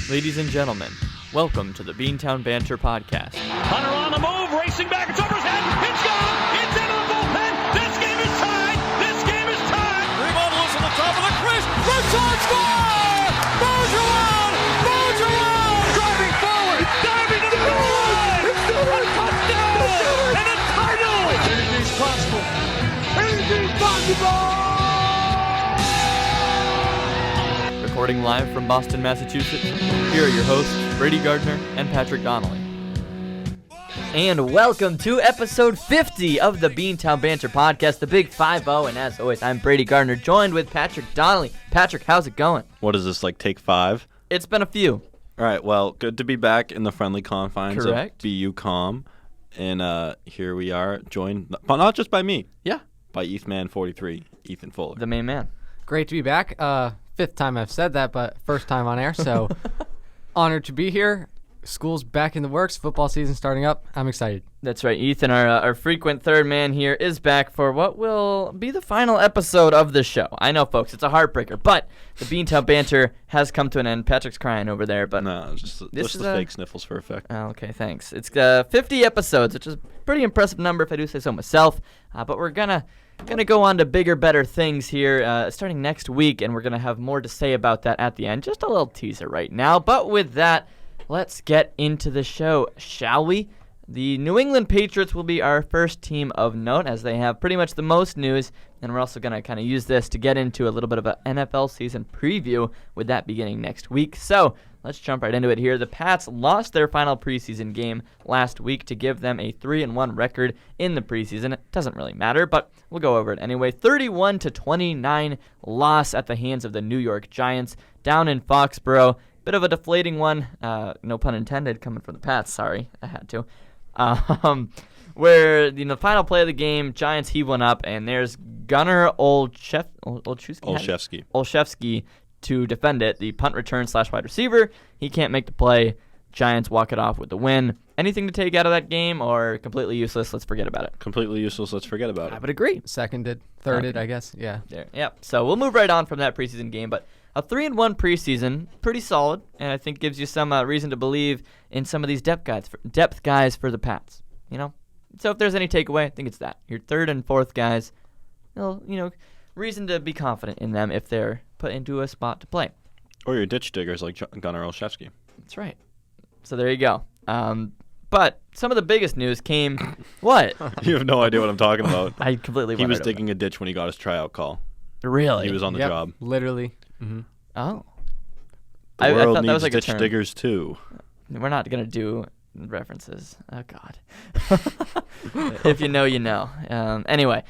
Ladies and gentlemen, welcome to the Beantown Banter podcast. Hunter on the move, racing back, it's over his head, it's gone, it's into the bullpen, this game is tied, Rebuttal is on the top of the crease, Red Sox score! Bergeron! Driving forward, diving to the goal line! A touchdown! And a title! Anything's possible! Recording live from Boston, Massachusetts, here are your hosts, Brady Gardner and Patrick Donnelly. And welcome to episode 50 of the Beantown Banter podcast, the Big 5-0. And as always, I'm Brady Gardner, joined with Patrick Donnelly. Patrick, how's it going? What is this, like take 5? It's been a few. All right, well, good to be back in the friendly confines of BU Com. And here we are, joined, not just by me. Yeah. By ETHman43, Ethan Fuller. The main man. Great to be back. Fifth time I've said that, but first time on air, so honored to be here. School's back in the works. Football season starting up. I'm excited. That's right. Ethan, our frequent third man here, is back for what will be the final episode of the show. I know, folks, it's a heartbreaker, but the Beantown Banter has come to an end. Patrick's crying over there, but no, just the fake sniffles for effect. Oh, okay, thanks. It's 50 episodes, which is a pretty impressive number if I do say so myself. But we're gonna go on to bigger, better things here starting next week, and we're gonna have more to say about that at the end. Just a little teaser right now. But with that, let's get into the show, shall we? The New England Patriots will be our first team of note, as they have pretty much the most news, and we're also going to kind of use this to get into a little bit of an NFL season preview, with that beginning next week. So let's jump right into it here. The Pats lost their final preseason game last week to give them a 3-1 record in the preseason. It doesn't really matter, but we'll go over it anyway. 31-29 loss at the hands of the New York Giants down in Foxborough. Bit of a deflating one, no pun intended, coming from the Pats. Sorry, I had to. Where the final play of the game, Giants heave one up, and there's Gunnar Olszewski to defend it. The punt return / wide receiver. He can't make the play. Giants walk it off with the win. Anything to take out of that game, or completely useless? Let's forget about it. Completely useless. Let's forget about it. I would agree. Seconded, thirded, I guess. Yeah. There. Yep. So we'll move right on from that preseason game, but a 3-1 preseason, pretty solid, and I think gives you some reason to believe in some of these depth guys for the Pats. So if there's any takeaway, I think it's that your third and fourth guys, reason to be confident in them if they're put into a spot to play. Or your ditch diggers like Gunnar Olszewski. That's right. So there you go. But some of the biggest news came. What? You have no idea what I'm talking about. I completely. He was digging a ditch when he got his tryout call. Really? He was on the job. Literally. Mm-hmm. Oh. The world I thought needs that was like ditch a term. diggers too. We're not gonna do references. Oh God. If you know, you know. Anyway,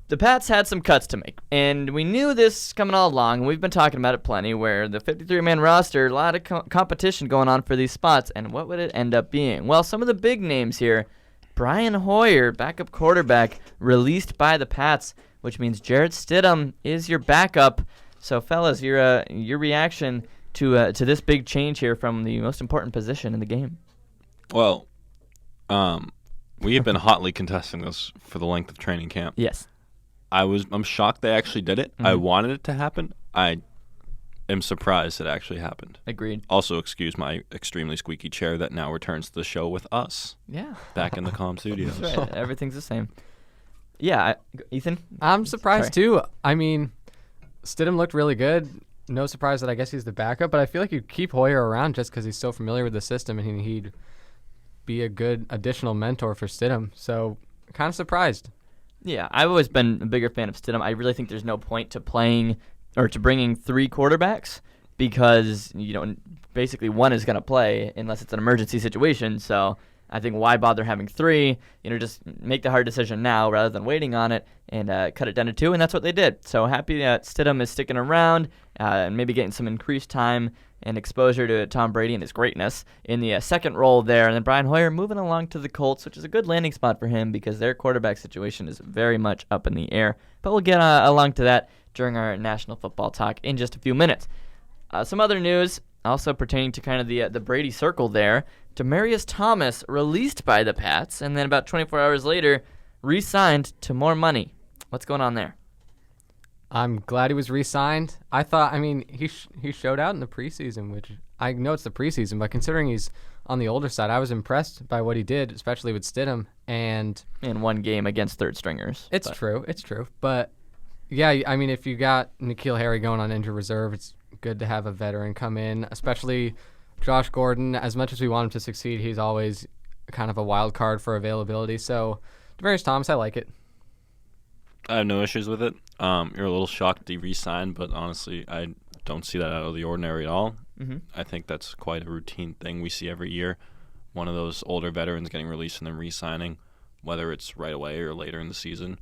the Pats had some cuts to make, and we knew this coming all along. We've been talking about it plenty. Where the 53-man roster, a lot of competition going on for these spots, and what would it end up being? Well, some of the big names here: Brian Hoyer, backup quarterback, released by the Pats, which means Jarrett Stidham is your backup. So, fellas, your reaction to this big change here from the most important position in the game? Well, we have been hotly contesting this for the length of training camp. Yes. I'm shocked they actually did it. Mm-hmm. I wanted it to happen. I am surprised it actually happened. Agreed. Also, excuse my extremely squeaky chair that now returns to the show with us. Yeah. Back in the comm studios. That's right. Everything's the same. Yeah, Ethan? I'm surprised too. I mean, Stidham looked really good. No surprise that I guess he's the backup, but I feel like you keep Hoyer around just because he's so familiar with the system, and he'd be a good additional mentor for Stidham. So, kind of surprised. Yeah, I've always been a bigger fan of Stidham. I really think there's no point to playing or to bringing 3 quarterbacks because basically one is going to play unless it's an emergency situation. So I think why bother having 3? Just make the hard decision now rather than waiting on it and cut it down to 2, and that's what they did. So happy that Stidham is sticking around and maybe getting some increased time and exposure to Tom Brady and his greatness in the second role there. And then Brian Hoyer moving along to the Colts, which is a good landing spot for him because their quarterback situation is very much up in the air. But we'll get along to that during our National Football Talk in just a few minutes. Some other news also pertaining to kind of the Brady circle there. Demaryius Thomas released by the Pats, and then about 24 hours later, re-signed to more money. What's going on there? I'm glad he was re-signed. He showed out in the preseason, which I know it's the preseason, but considering he's on the older side, I was impressed by what he did, especially with Stidham. And in one game against third stringers. It's true. But yeah, if you got N'Keal Harry going on injured reserve, it's good to have a veteran come in, especially Josh Gordon. As much as we want him to succeed, he's always kind of a wild card for availability. So Demaryius Thomas, I like it. I have no issues with it. You're a little shocked he re-signed, but honestly, I don't see that out of the ordinary at all. Mm-hmm. I think that's quite a routine thing we see every year. One of those older veterans getting released and then re-signing, whether it's right away or later in the season.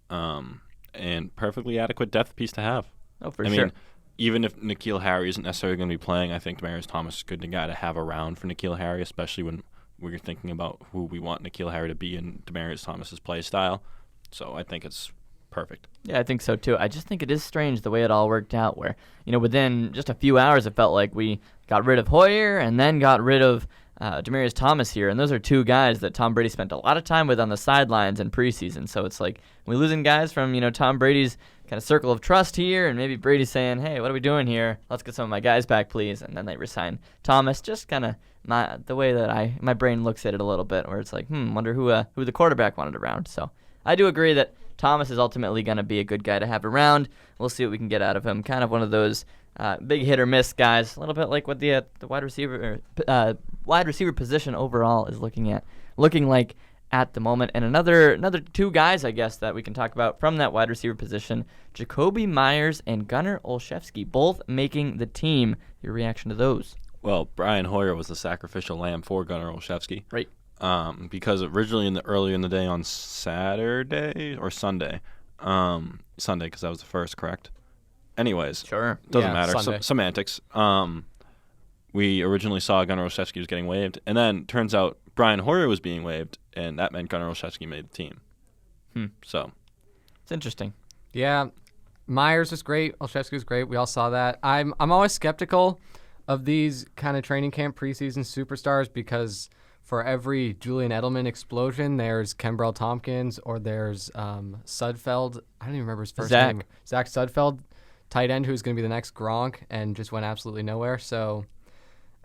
And perfectly adequate depth piece to have. Oh, for sure. I mean, even if N'Keal Harry isn't necessarily going to be playing, I think Demaryius Thomas is a good guy to have around for N'Keal Harry, especially when we're thinking about who we want N'Keal Harry to be in Demaryius Thomas's play style. So I think it's perfect. Yeah, I think so too. I just think it is strange the way it all worked out where, within just a few hours it felt like we got rid of Hoyer and then got rid of Demaryius Thomas here. And those are two guys that Tom Brady spent a lot of time with on the sidelines in preseason. So it's like we're losing guys from, Tom Brady's kind of circle of trust here, and maybe Brady's saying, hey, what are we doing here? Let's get some of my guys back, please. And then they resign Thomas. Just kind of the way that my brain looks at it a little bit, where it's like, wonder who the quarterback wanted around. So I do agree that Thomas is ultimately going to be a good guy to have around. We'll see what we can get out of him. Kind of one of those big hit or miss guys, a little bit like what the wide receiver position overall is looking like at the moment. And another two guys, I guess, that we can talk about from that wide receiver position, Jakobi Meyers and Gunnar Olszewski, both making the team. Your reaction to those? Well, Brian Hoyer was the sacrificial lamb for Gunnar Olszewski. Right. Because originally earlier in the day on Saturday or Sunday, because that was the first, correct? Anyways, sure, doesn't matter. Semantics. We originally saw Gunnar Olszewski was getting waived, and then turns out Brian Hoyer was being waived, and that meant Gunnar Olszewski made the team. So it's interesting. Yeah, Myers is great. Olszewski was great. We all saw that. I'm always skeptical of these kind of training camp preseason superstars because for every Julian Edelman explosion, there's Kembrell Tompkins or there's Sudfeld. I don't even remember his first name. Zach Sudfeld, tight end, who's going to be the next Gronk and just went absolutely nowhere. So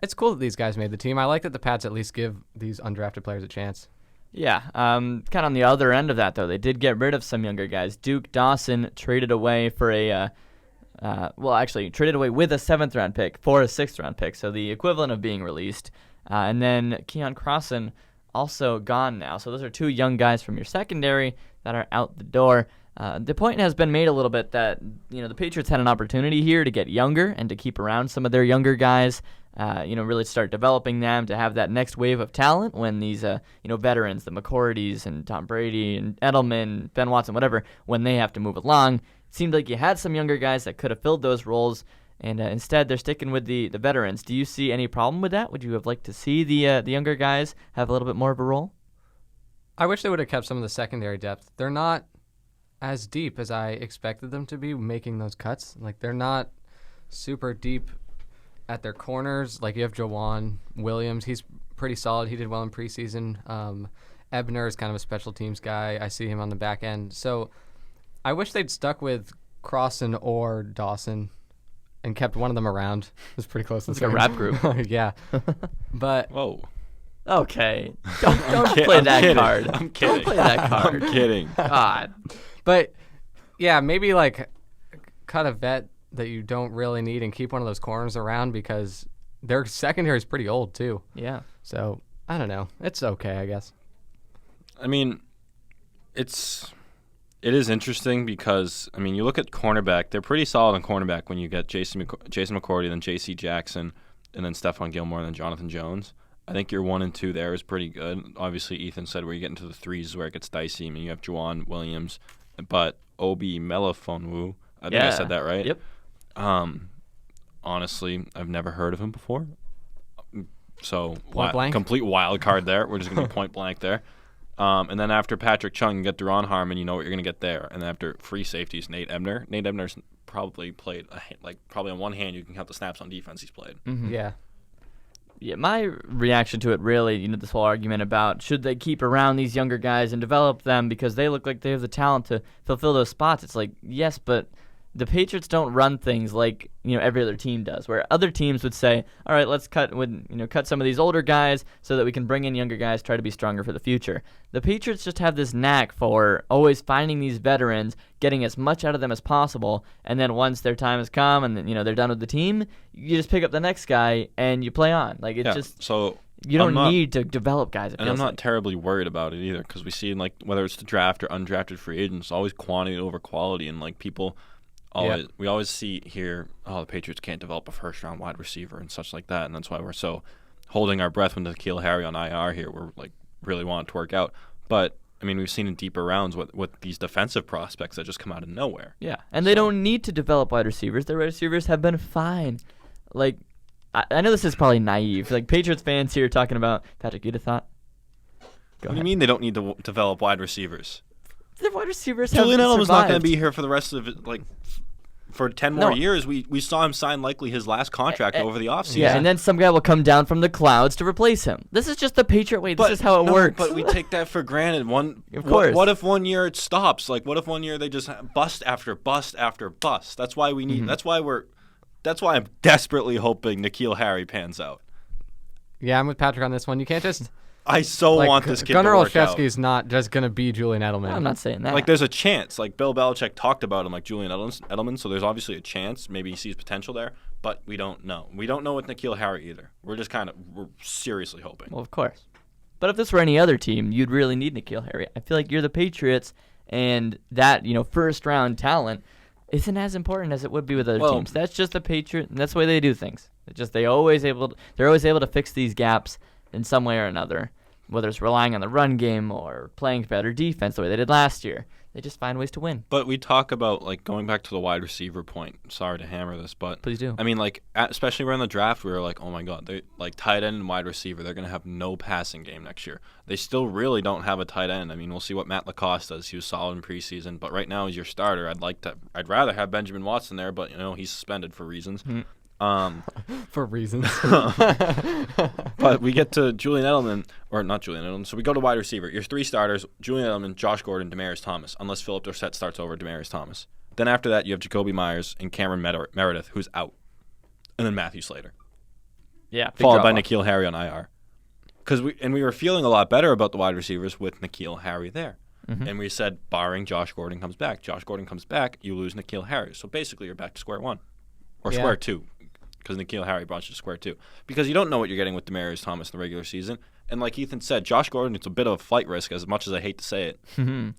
it's cool that these guys made the team. I like that the Pats at least give these undrafted players a chance. Yeah, kind of on the other end of that, though, they did get rid of some younger guys. Duke Dawson traded away for traded away with a 7th-round pick for a 6th-round pick, so the equivalent of being released. And then Keon Crossan also gone now. So those are two young guys from your secondary that are out the door. The point has been made a little bit that the Patriots had an opportunity here to get younger and to keep around some of their younger guys. Really start developing them to have that next wave of talent when these veterans, the McCourtys and Tom Brady and Edelman, Ben Watson, whatever, when they have to move along. It seemed like you had some younger guys that could have filled those roles. And instead, they're sticking with the veterans. Do you see any problem with that? Would you have liked to see the younger guys have a little bit more of a role? I wish they would have kept some of the secondary depth. They're not as deep as I expected them to be making those cuts. Like, they're not super deep at their corners. Like, you have Jawan Williams. He's pretty solid. He did well in preseason. Ebner is kind of a special teams guy. I see him on the back end. So I wish they'd stuck with Crossan or Dawson and kept one of them around. It was pretty close. It's like a rap group. Yeah. But whoa. Okay. Don't play that card. I'm kidding. Don't play that card. I'm kidding. God. But yeah, maybe like cut a vet that you don't really need and keep one of those corners around because their secondary is pretty old too. Yeah. So I don't know. It's okay, I guess. I mean, it is interesting because, you look at cornerback. They're pretty solid on cornerback when you get Jason McCourty, then J.C. Jackson, and then Stephon Gilmore, and then Jonathan Jones. I think your 1 and 2 there is pretty good. Obviously, Ethan said where you get into the 3s is where it gets dicey. You have Jawan Williams, but Obi Melifonwu. I think I said that right. Yep. Honestly, I've never heard of him before. So, complete wild card there. We're just going to be point blank there. And then after Patrick Chung, you get Duron Harmon. You know what you're going to get there. And then after free safeties, Nate Ebner. Nate Ebner's probably played, probably on one hand, you can count the snaps on defense he's played. Mm-hmm. Yeah. Yeah, my reaction to it really, this whole argument about should they keep around these younger guys and develop them because they look like they have the talent to fulfill those spots. It's like, yes, but the Patriots don't run things like every other team does, where other teams would say, all right, let's cut some of these older guys so that we can bring in younger guys, try to be stronger for the future. The Patriots just have this knack for always finding these veterans, getting as much out of them as possible, and then once their time has come and they're done with the team, you just pick up the next guy and you play on. Like so you don't need to develop guys. And I'm not terribly worried about it either, because we see whether it's the draft or undrafted free agents, always quantity over quality, and people. We always see here, the Patriots can't develop a first-round wide receiver and such like that, and that's why we're so holding our breath when N'Keal Harry on IR here. We're really want it to work out. But, I mean, we've seen in deeper rounds with these defensive prospects that just come out of nowhere. Yeah, and they don't need to develop wide receivers. Their wide receivers have been fine. I know this is probably naive. Patriots fans here talking about, Patrick, you'd have thought? What do you mean they don't need to develop wide receivers? Their wide receivers Julian have Edelman's not going survived. to be here for the rest of it, for 10 more years. We saw him sign likely his last contract over the offseason. Yeah, and then some guy will come down from the clouds to replace him. This is just the Patriot way. This is how it works. But we take that for granted. Of course. What if 1 year it stops? What if 1 year they just bust after bust after bust? That's why we need. That's why I'm desperately hoping N'Keal Harry pans out. Yeah, I'm with Patrick on this one. You can't just. I want this kid Gunnar to work out. Olszewski's not just going to be Julian Edelman. I'm not saying that. There's a chance. Bill Belichick talked about him, Julian Edelman, so there's obviously a chance. Maybe he sees potential there, but we don't know. We don't know with N'Keal Harry either. We're just we're seriously hoping. Well, of course. But if this were any other team, you'd really need N'Keal Harry. I feel like you're the Patriots, and that, first-round talent isn't as important as it would be with other teams. That's just the Patriot, and that's the way they do things. It's just they're always able to fix these gaps in some way or another, whether it's relying on the run game or playing better defense the way they did last year. They just find ways to win. But we talk about, going back to the wide receiver point. Sorry to hammer this, but please do. I mean, especially around the draft, we were oh my God, they tight end and wide receiver, they're going to have no passing game next year. They still really don't have a tight end. I mean, we'll see what Matt Lacoste does. He was solid in preseason, but right now he's your starter. I'd rather have Benjamin Watson there, but he's suspended for reasons. For reasons. But we get to Julian Edelman, or not Julian Edelman, so we go to wide receiver. Your three starters, Julian Edelman, Josh Gordon, Demaryius Thomas, unless Philip Dorsett starts over Demaryius Thomas. Then after that, you have Jacoby Myers and Cameron Meredith, who's out. And then Matthew Slater. Yeah. Followed by N'Keal Harry on IR. We were feeling a lot better about the wide receivers with N'Keal Harry there. Mm-hmm. And we said, barring Josh Gordon comes back. Josh Gordon comes back, you lose N'Keal Harry. So basically you're back to square one. Or square two. Because N'Keal Harry brought you to square two. Because you don't know what you're getting with Demaryius Thomas in the regular season. And like Ethan said, Josh Gordon, it's a bit of a flight risk, as much as I hate to say it.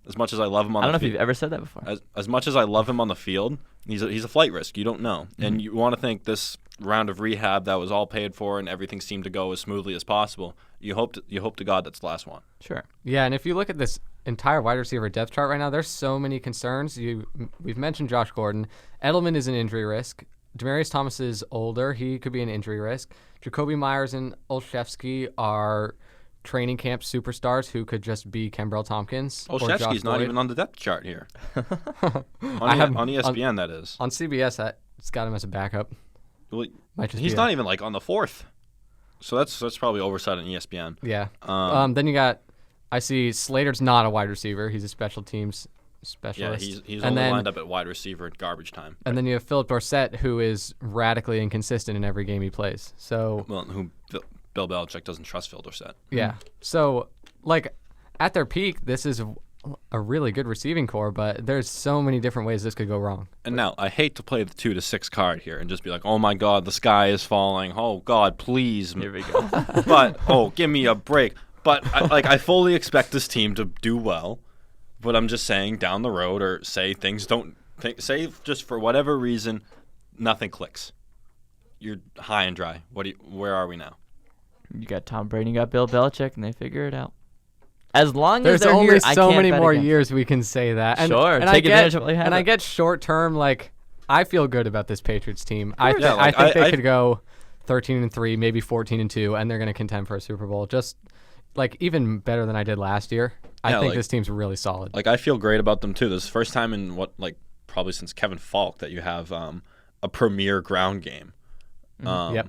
As much as I love him on the field. I don't know if you've ever said that before. As much as I love him on the field, he's a flight risk. You don't know. And you want to think this round of rehab that was all paid for and everything seemed to go as smoothly as possible, you hope to God that's the last one. Sure. Yeah, and if you look at this entire wide receiver depth chart right now, there's so many concerns. We've mentioned Josh Gordon. Edelman is an injury risk. Demaryius Thomas is older. He could be an injury risk. Jacoby Myers and Olszewski are training camp superstars who could just be Kembrell Tompkins. Olszewski's not even on the depth chart here. on ESPN, that is. On CBS, it's got him as a backup. Well, he's not even on the fourth. So that's probably oversight on ESPN. Yeah. Then you got, I see Slater's not a wide receiver. He's a special teams specialist. Yeah, he's only lined up at wide receiver at garbage time. And then you have Philip Dorsett, who is radically inconsistent in every game he plays. So who Bill Belichick doesn't trust Phil Dorsett. Yeah. So at their peak, this is a really good receiving core, but there's so many different ways this could go wrong. And now I hate to play the 2-6 card here and just be oh my God, the sky is falling. Oh God, please. Here we go. But give me a break. But I fully expect this team to do well. But I'm just saying down the road, or say things don't say just for whatever reason, nothing clicks. You're high and dry. Where are we now? You got Tom Brady, you got Bill Belichick, and they figure it out. As long as they're only here, so many more years we can say that. And, sure, and take advantage of what you have. And I get short term, I feel good about this Patriots team. I think they could go 13-3, maybe 14-2, and they're going to contend for a Super Bowl. Just even better than I did last year. I think this team's really solid. I feel great about them too. This is the first time in probably since Kevin Falk that you have a premier ground game. Yep.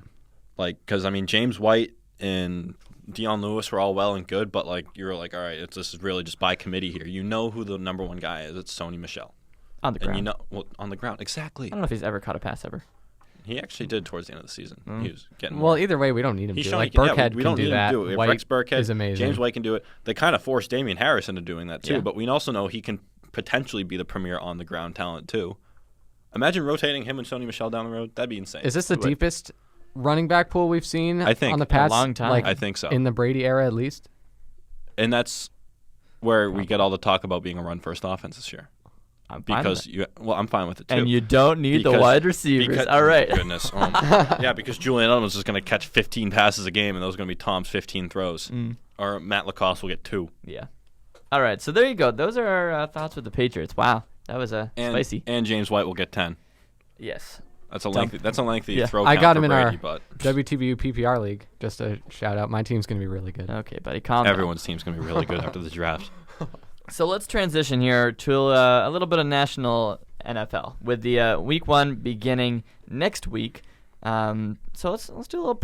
Because James White and Dion Lewis were all well and good, but you were all right, this is really just by committee here. You know who the number one guy is. It's Sony Michel. On the ground. And on the ground, exactly. I don't know if he's ever caught a pass ever. He actually did towards the end of the season. He was getting Well, more. either way, we don't need him He's to. showing Like he can- Burkhead we can don't do need that. him to do it. White Rex Burkhead is amazing. James White can do it. They kind of forced Damian Harris into doing that too. Yeah. But we also know he can potentially be the premier on the ground talent too. Imagine rotating him and Sony Michel down the road. That'd be insane. Is this the deepest running back pool we've seen I think. on the In a past long time. Like, I think so. in the Brady era, at least. And that's where we get all the talk about being a run-first offense this year. I'm fine with it. I'm fine with it too. And you don't need the Because- wide receivers. because- All right. Goodness. Yeah, because Julian Edelman's is going to catch 15 passes a game, and those are going to be Tom's 15 throws. Or Matt Lacoste will get 2. Yeah. All right. So there you go. Those are our thoughts with the Patriots. Wow. That was spicy. And James White will get 10. Yes. That's a lengthy Yeah. throw I count got for him in Brady, our but WTBU PPR league. Just a shout out. My team's going to be really good. Okay, buddy. Calm down. everyone's team's going to be really good after the draft. So let's transition here to a little bit of national NFL with the week 1 beginning next week. So let's do a little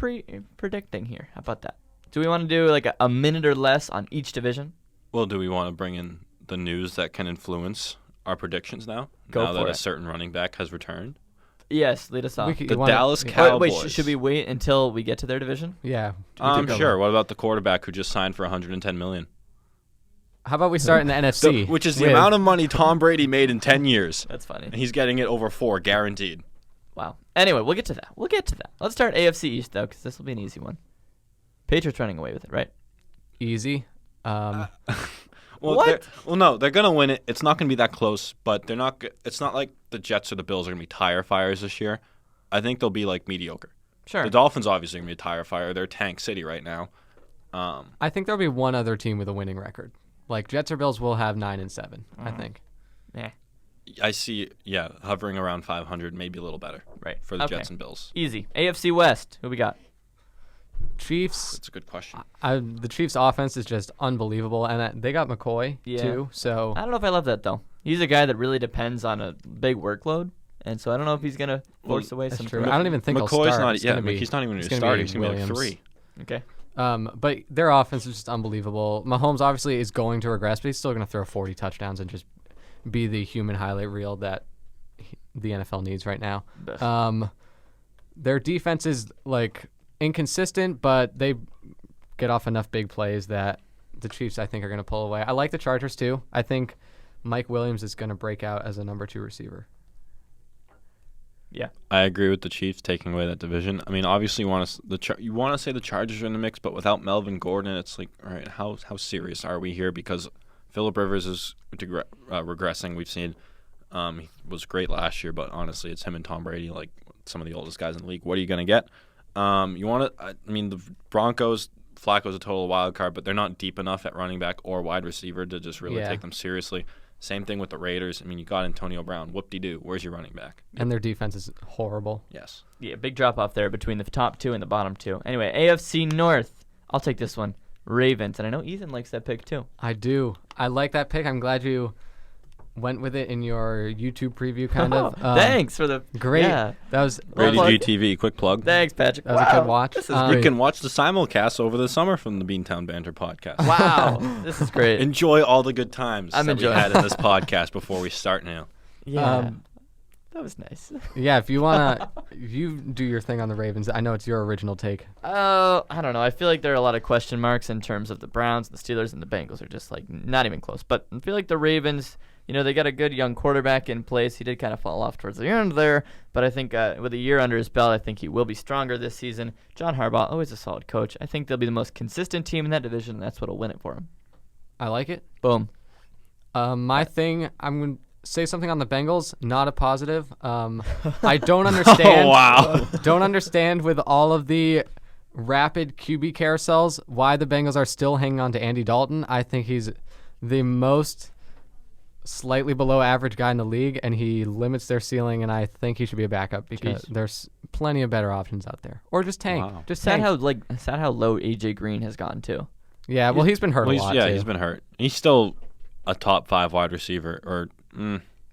predicting here. How about that? Do we want to do like a minute or less on each division? Well, do we want to bring in the news that can influence our predictions now? Go now for that it. a certain running back has returned? Yes, lead us off. The Dallas Cowboys. Wait, should we wait until we get to their division? Yeah. Sure. What about the quarterback who just signed for $110 million? How about we start in the NFC? Which is the amount of money Tom Brady made in 10 years. That's funny. And he's getting it over 4, guaranteed. Wow. Anyway, we'll get to that. Let's start AFC East, though, because this will be an easy one. Patriots running away with it, right? Easy. Well, What? No, they're gonna win it. It's not gonna be that close, but they're not. It's not like the Jets or the Bills are gonna be tire fires this year. I think they'll be like mediocre. Sure. The Dolphins obviously are gonna be a tire fire. They're tank city right now. I think there'll be one other team with a winning record. Like Jets or Bills will have 9-7. I think. Yeah. I see. Yeah, hovering around 500, maybe a little better. Right. For the Okay. Jets and Bills. Easy. AFC West. Who we got? Chiefs. That's a good question. The Chiefs' offense is just unbelievable, and they got McCoy Yeah. too. So I don't know if I love that, though. He's a guy that really depends on a big workload, and so I don't know if he's going to force away some. true. I don't even think he'll McCoy's start. not. It's Yeah, gonna be- he's not even it's going to gonna start. be He's going to be like Williams. 3. Okay. But their offense is just unbelievable. Mahomes obviously is going to regress, but he's still going to throw 40 touchdowns and just be the human highlight reel that the NFL needs right now. Their defense is like inconsistent, but they get off enough big plays that the Chiefs, I think, are going to pull away. I like the Chargers too. I think Mike Williams is going to break out as a number 2 receiver. Yeah. I agree with the Chiefs taking away that division. I mean, obviously, you want to say the Chargers are in the mix, but without Melvin Gordon, it's like, all right, how serious are we here? Because Phillip Rivers is regressing. We've seen he was great last year, but honestly, it's him and Tom Brady, like some of the oldest guys in the league. What are you going to get? You want to? I mean, the Broncos. Flacco's a total wild card, but they're not deep enough at running back or wide receiver to just really take them seriously. Same thing with the Raiders. I mean, you got Antonio Brown. Whoop-de-doo. Where's your running back? And their defense is horrible. Yes. Yeah, big drop off there between the top 2 and the bottom 2. Anyway, AFC North. I'll take this one. Ravens, and I know Ethan likes that pick too. I do. I like that pick. I'm glad you went with it in your YouTube preview, kind of. Thanks for the Great. Yeah. That was Brady plug. GTV, quick plug. Thanks, Patrick. That was a good watch. This is You great. can watch the simulcast over the summer from the Beantown Banter podcast. Wow, this is great. Enjoy all the good times I'm that we enjoying had in this podcast before we start now. Yeah, that was nice. Yeah, if you wanna, you do your thing on the Ravens. I know it's your original take. I don't know. I feel like there are a lot of question marks in terms of the Browns, the Steelers, and the Bengals are just like not even close. But I feel like the Ravens, they got a good young quarterback in place. He did kind of fall off towards the end there, but I think with a year under his belt, I think he will be stronger this season. John Harbaugh, always a solid coach. I think they'll be the most consistent team in that division, and that's what'll win it for him. I like it. Boom. My thing, I'm going to say something on the Bengals, not a positive. I don't understand. Oh, wow. Don't understand with all of the rapid QB carousels why the Bengals are still hanging on to Andy Dalton. I think he's the most slightly below average guy in the league, and he limits their ceiling, and I think he should be a backup because there's plenty of better options out there. Or just tank. Wow. Just Sad tank. how low AJ Green has gone too. Yeah, well, he's been hurt a lot, too. He's been hurt. He's still a top 5 wide receiver, or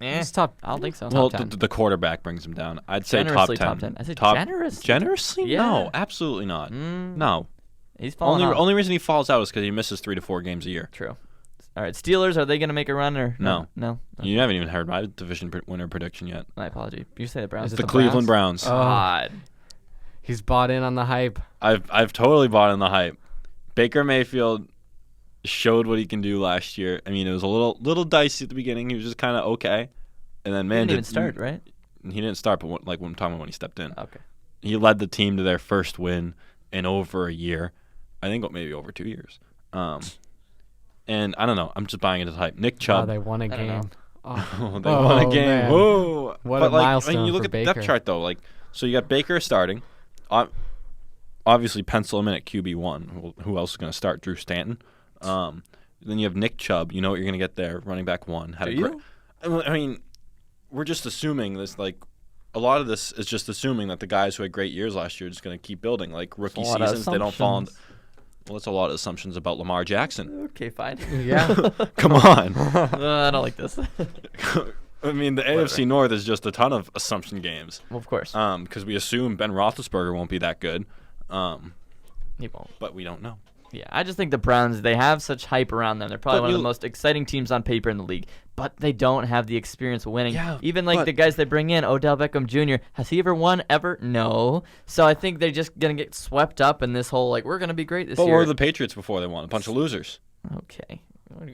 He's top. I don't think so. well, top 10. the quarterback brings him down. I'd say Generously top 10. top 10. I said generously? Generously? Yeah. No, absolutely not. No. He's falling off. Only reason he falls out is because he misses 3 to 4 games a year. True. All right, Steelers, are they going to make a run or No. No. You haven't even heard my division winner prediction yet. My apology. You say the Browns. Is it The the Cleveland Browns. Oh. God. He's bought in on the hype. I've totally bought in the hype. Baker Mayfield showed what he can do last year. I mean, it was a little dicey at the beginning. He was just kind of okay, and then He man, didn't even start, right? He didn't start, but when I'm talking about when he stepped in, Okay. he led the team to their first win in over a year. I think maybe over 2 years. And I don't know. I'm just buying into the hype. Nick Chubb. Oh, they won a I don't know. game. Oh, they won a game. Man. Whoa! What But a milestone I mean, you look for at the Baker. depth chart though. So you got Baker starting. Obviously, pencil him in at QB1. Who else is going to start? Drew Stanton. Then you have Nick Chubb. You know what you're going to get there. Running back 1. Do you? I mean, we're just assuming this. A lot of this is just assuming that the guys who had great years last year are just going to keep building. Like rookie That's a lot of seasons, they don't fall. assumptions. Well, that's a lot of assumptions about Lamar Jackson. Okay, fine. Yeah. Come on. I don't like this. I mean, the AFC North is just a ton of assumption games. Well, of course. Because we assume Ben Roethlisberger won't be that good. He won't. But we don't know. Yeah, I just think the Browns, they have such hype around them. They're probably But one of the you- most exciting teams on paper in the league, but they don't have the experience winning. Yeah, Even like but- the guys they bring in, Odell Beckham Jr., has he ever won ever? No. So I think they're just going to get swept up in this whole, we're going to be great this But year. where were the Patriots before they won? A bunch of losers. Okay.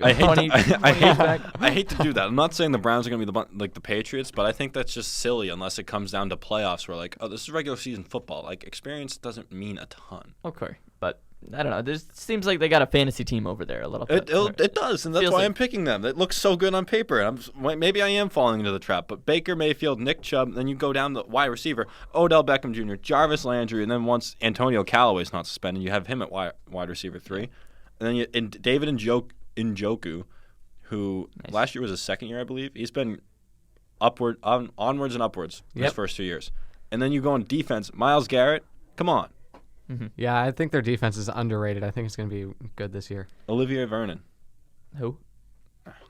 I hate back. I hate to do that. I'm not saying the Browns are going to be like the Patriots, but I think that's just silly unless it comes down to playoffs where this is regular season football. Experience doesn't mean a ton. Okay, but I don't know. It seems like they got a fantasy team over there a little bit. It does, and that's Feels why like- I'm picking them. It looks so good on paper. And maybe I am falling into the trap, but Baker Mayfield, Nick Chubb, then you go down the wide receiver, Odell Beckham Jr., Jarvis Landry, and then once Antonio Callaway's not suspended, you have him at wide receiver 3. And then David Njoku, who last year was his second year, I believe. He's been onwards and upwards his first 2 years. And then you go on defense, Myles Garrett, come on. Yeah, I think their defense is underrated. I think it's going to be good this year. Olivier Vernon. Who?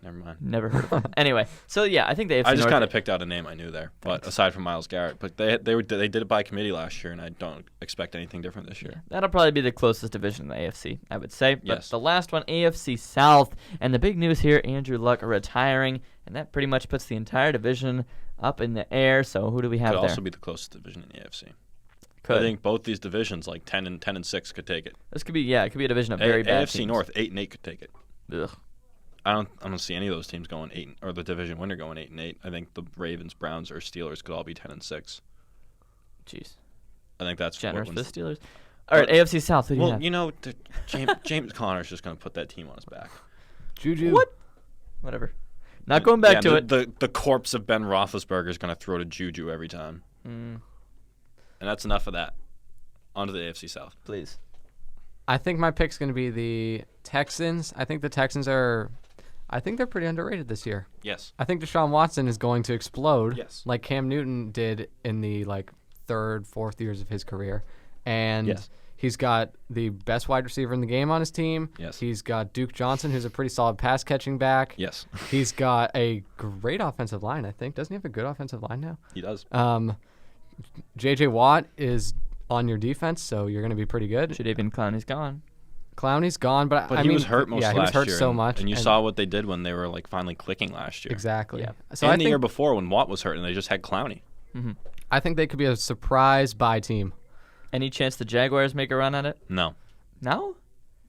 Never mind. Never heard of him. Anyway, so yeah, I think they have. I just kind of picked out a name I knew there, but aside from Myles Garrett, but they did it by committee last year, and I don't expect anything different this year. That'll probably be the closest division in the AFC, I would say. But Yes. the last one, AFC South, and the big news here, Andrew Luck retiring, and that pretty much puts the entire division up in the air. So who do we have Could there? also be the closest division in the AFC. Could. I think both these divisions, 10 and 6, could take it. This could be, it could be a division of very bad AFC teams. North 8 and 8 could take it. Ugh. I don't see any of those teams going 8 or the division winner going 8 and 8. I think the Ravens, Browns, or Steelers could all be 10 and 6. Jeez. I think that's Generous for the Portland's- Steelers. All right, AFC South, who do you Well, have? you know, James Conner's just going to put that team on his back. Juju. What? Whatever. Not going back to it. The corpse of Ben Roethlisberger is going to throw to Juju every time. Mm, And that's enough of that. On to the AFC South. please. I think my pick's going to be the Texans. I think the Texans they're pretty underrated this year. Yes. I think Deshaun Watson is going to explode Yes. like Cam Newton did in the third, fourth years of his career. And Yes. he's got the best wide receiver in the game on his team. Yes. He's got Duke Johnson, who's a pretty solid pass catching back. Yes. He's got a great offensive line, I think. Doesn't he have a good offensive line now? He does. JJ Watt is on your defense, so you're going to be pretty good. Jadeveon Clowney's gone. Clowney's gone, but But I he mean, was hurt most yeah, last he was hurt year. so and- much. And you saw what they did when they were finally clicking last year. Exactly. Yeah. So And I the think, year before when Watt was hurt and they just had Clowney. I think they could be a surprise buy team. Any chance the Jaguars make a run at it? No. No?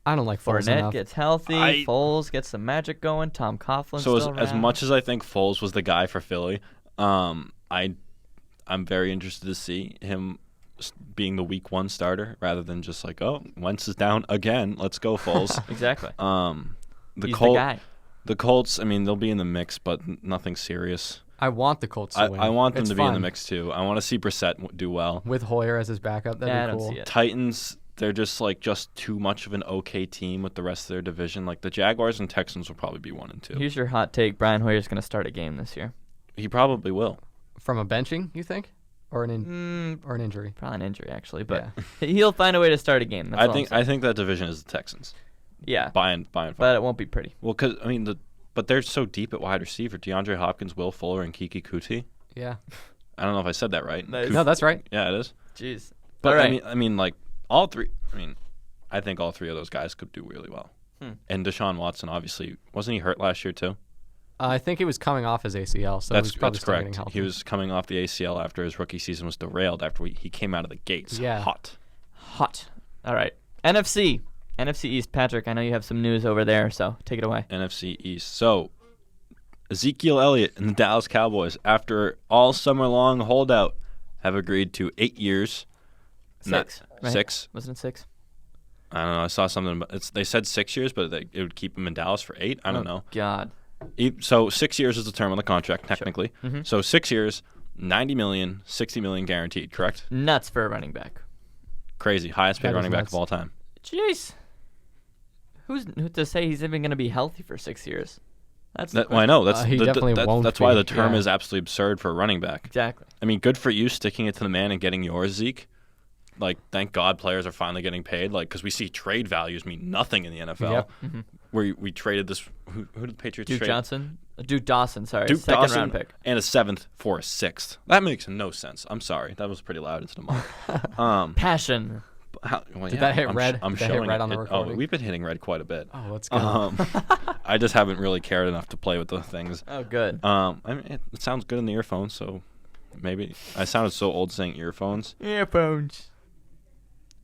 I don't like Foles Fournette enough. gets healthy. Foles gets some magic going. Tom Coughlin's So still as around. much as I think Foles was the guy for Philly, I'm very interested to see him being the week 1 starter rather than just Wentz is down again. Let's go, Foles. Exactly. The He's the guy. The Colts, I mean, they'll be in the mix, but nothing serious. I want the Colts to win. I want them It's to be in the fun. mix too. I want to see Brissett do well. With Hoyer as his backup. That'd Yeah, I be don't cool. see it. Titans, they're just too much of an okay team with the rest of their division. The Jaguars and Texans will probably be 1 and 2. Here's your hot take. Brian Hoyer's going to start a game this year. He probably will. From a benching, you think, or an injury? Probably an injury, actually, but he'll find a way to start a game. That's all I'm saying. I think that division is the Texans. Yeah, By and far. but it won't be pretty. Well, because but they're so deep at wide receiver. DeAndre Hopkins, Will Fuller, and Kiki Kuti. Yeah. I don't know if I said that right. Nice. No, that's right. Yeah, it is. Jeez. But all right. I mean, all three. I think all 3 of those guys could do really well. And Deshaun Watson, obviously, wasn't he hurt last year too? I think he was coming off his ACL, so he's probably That's still getting correct. healthy. He was coming off the ACL after his rookie season was derailed after he came out of the gates hot. All right. NFC East. Patrick, I know you have some news over there, so take it away. NFC East. So, Ezekiel Elliott and the Dallas Cowboys, after all summer long holdout, have agreed to 8 years. Six. Right? 6. Wasn't it 6? I don't know. I saw something. But they said 6 years, but it would keep him in Dallas for 8. I don't know. God. So 6 years is the term on the contract, technically. Sure. Mm-hmm. So 6 years, $90 million, $60 million guaranteed, correct? Nuts for a running back. Crazy. Highest paid That is running back nuts. of all time. Jeez. Who's to say he's even going to be healthy for 6 years? That's the Well, I know. That's He definitely won't That's why be, the term yeah. is absolutely absurd for a running back. Exactly. I mean, good for you sticking it to the man and getting yours, Zeke. Like, thank God players are finally getting paid. Like, because we see trade values mean nothing in the NFL. Yep. Mm-hmm. Where we traded this. Who did the Patriots Duke trade? Duke Dawson, sorry. Duke second Dawson round pick. and a 7th for a 6th. That makes no sense. I'm sorry. That was pretty loud into the mic. Passion. Did that hit red? I'm Did that hit showing red it. on the recording? We've been hitting red quite a bit. Oh, let's go. I just haven't really cared enough to play with the things. Oh, good. I mean, it sounds good in the earphones, so maybe I sounded so old saying earphones. Earphones.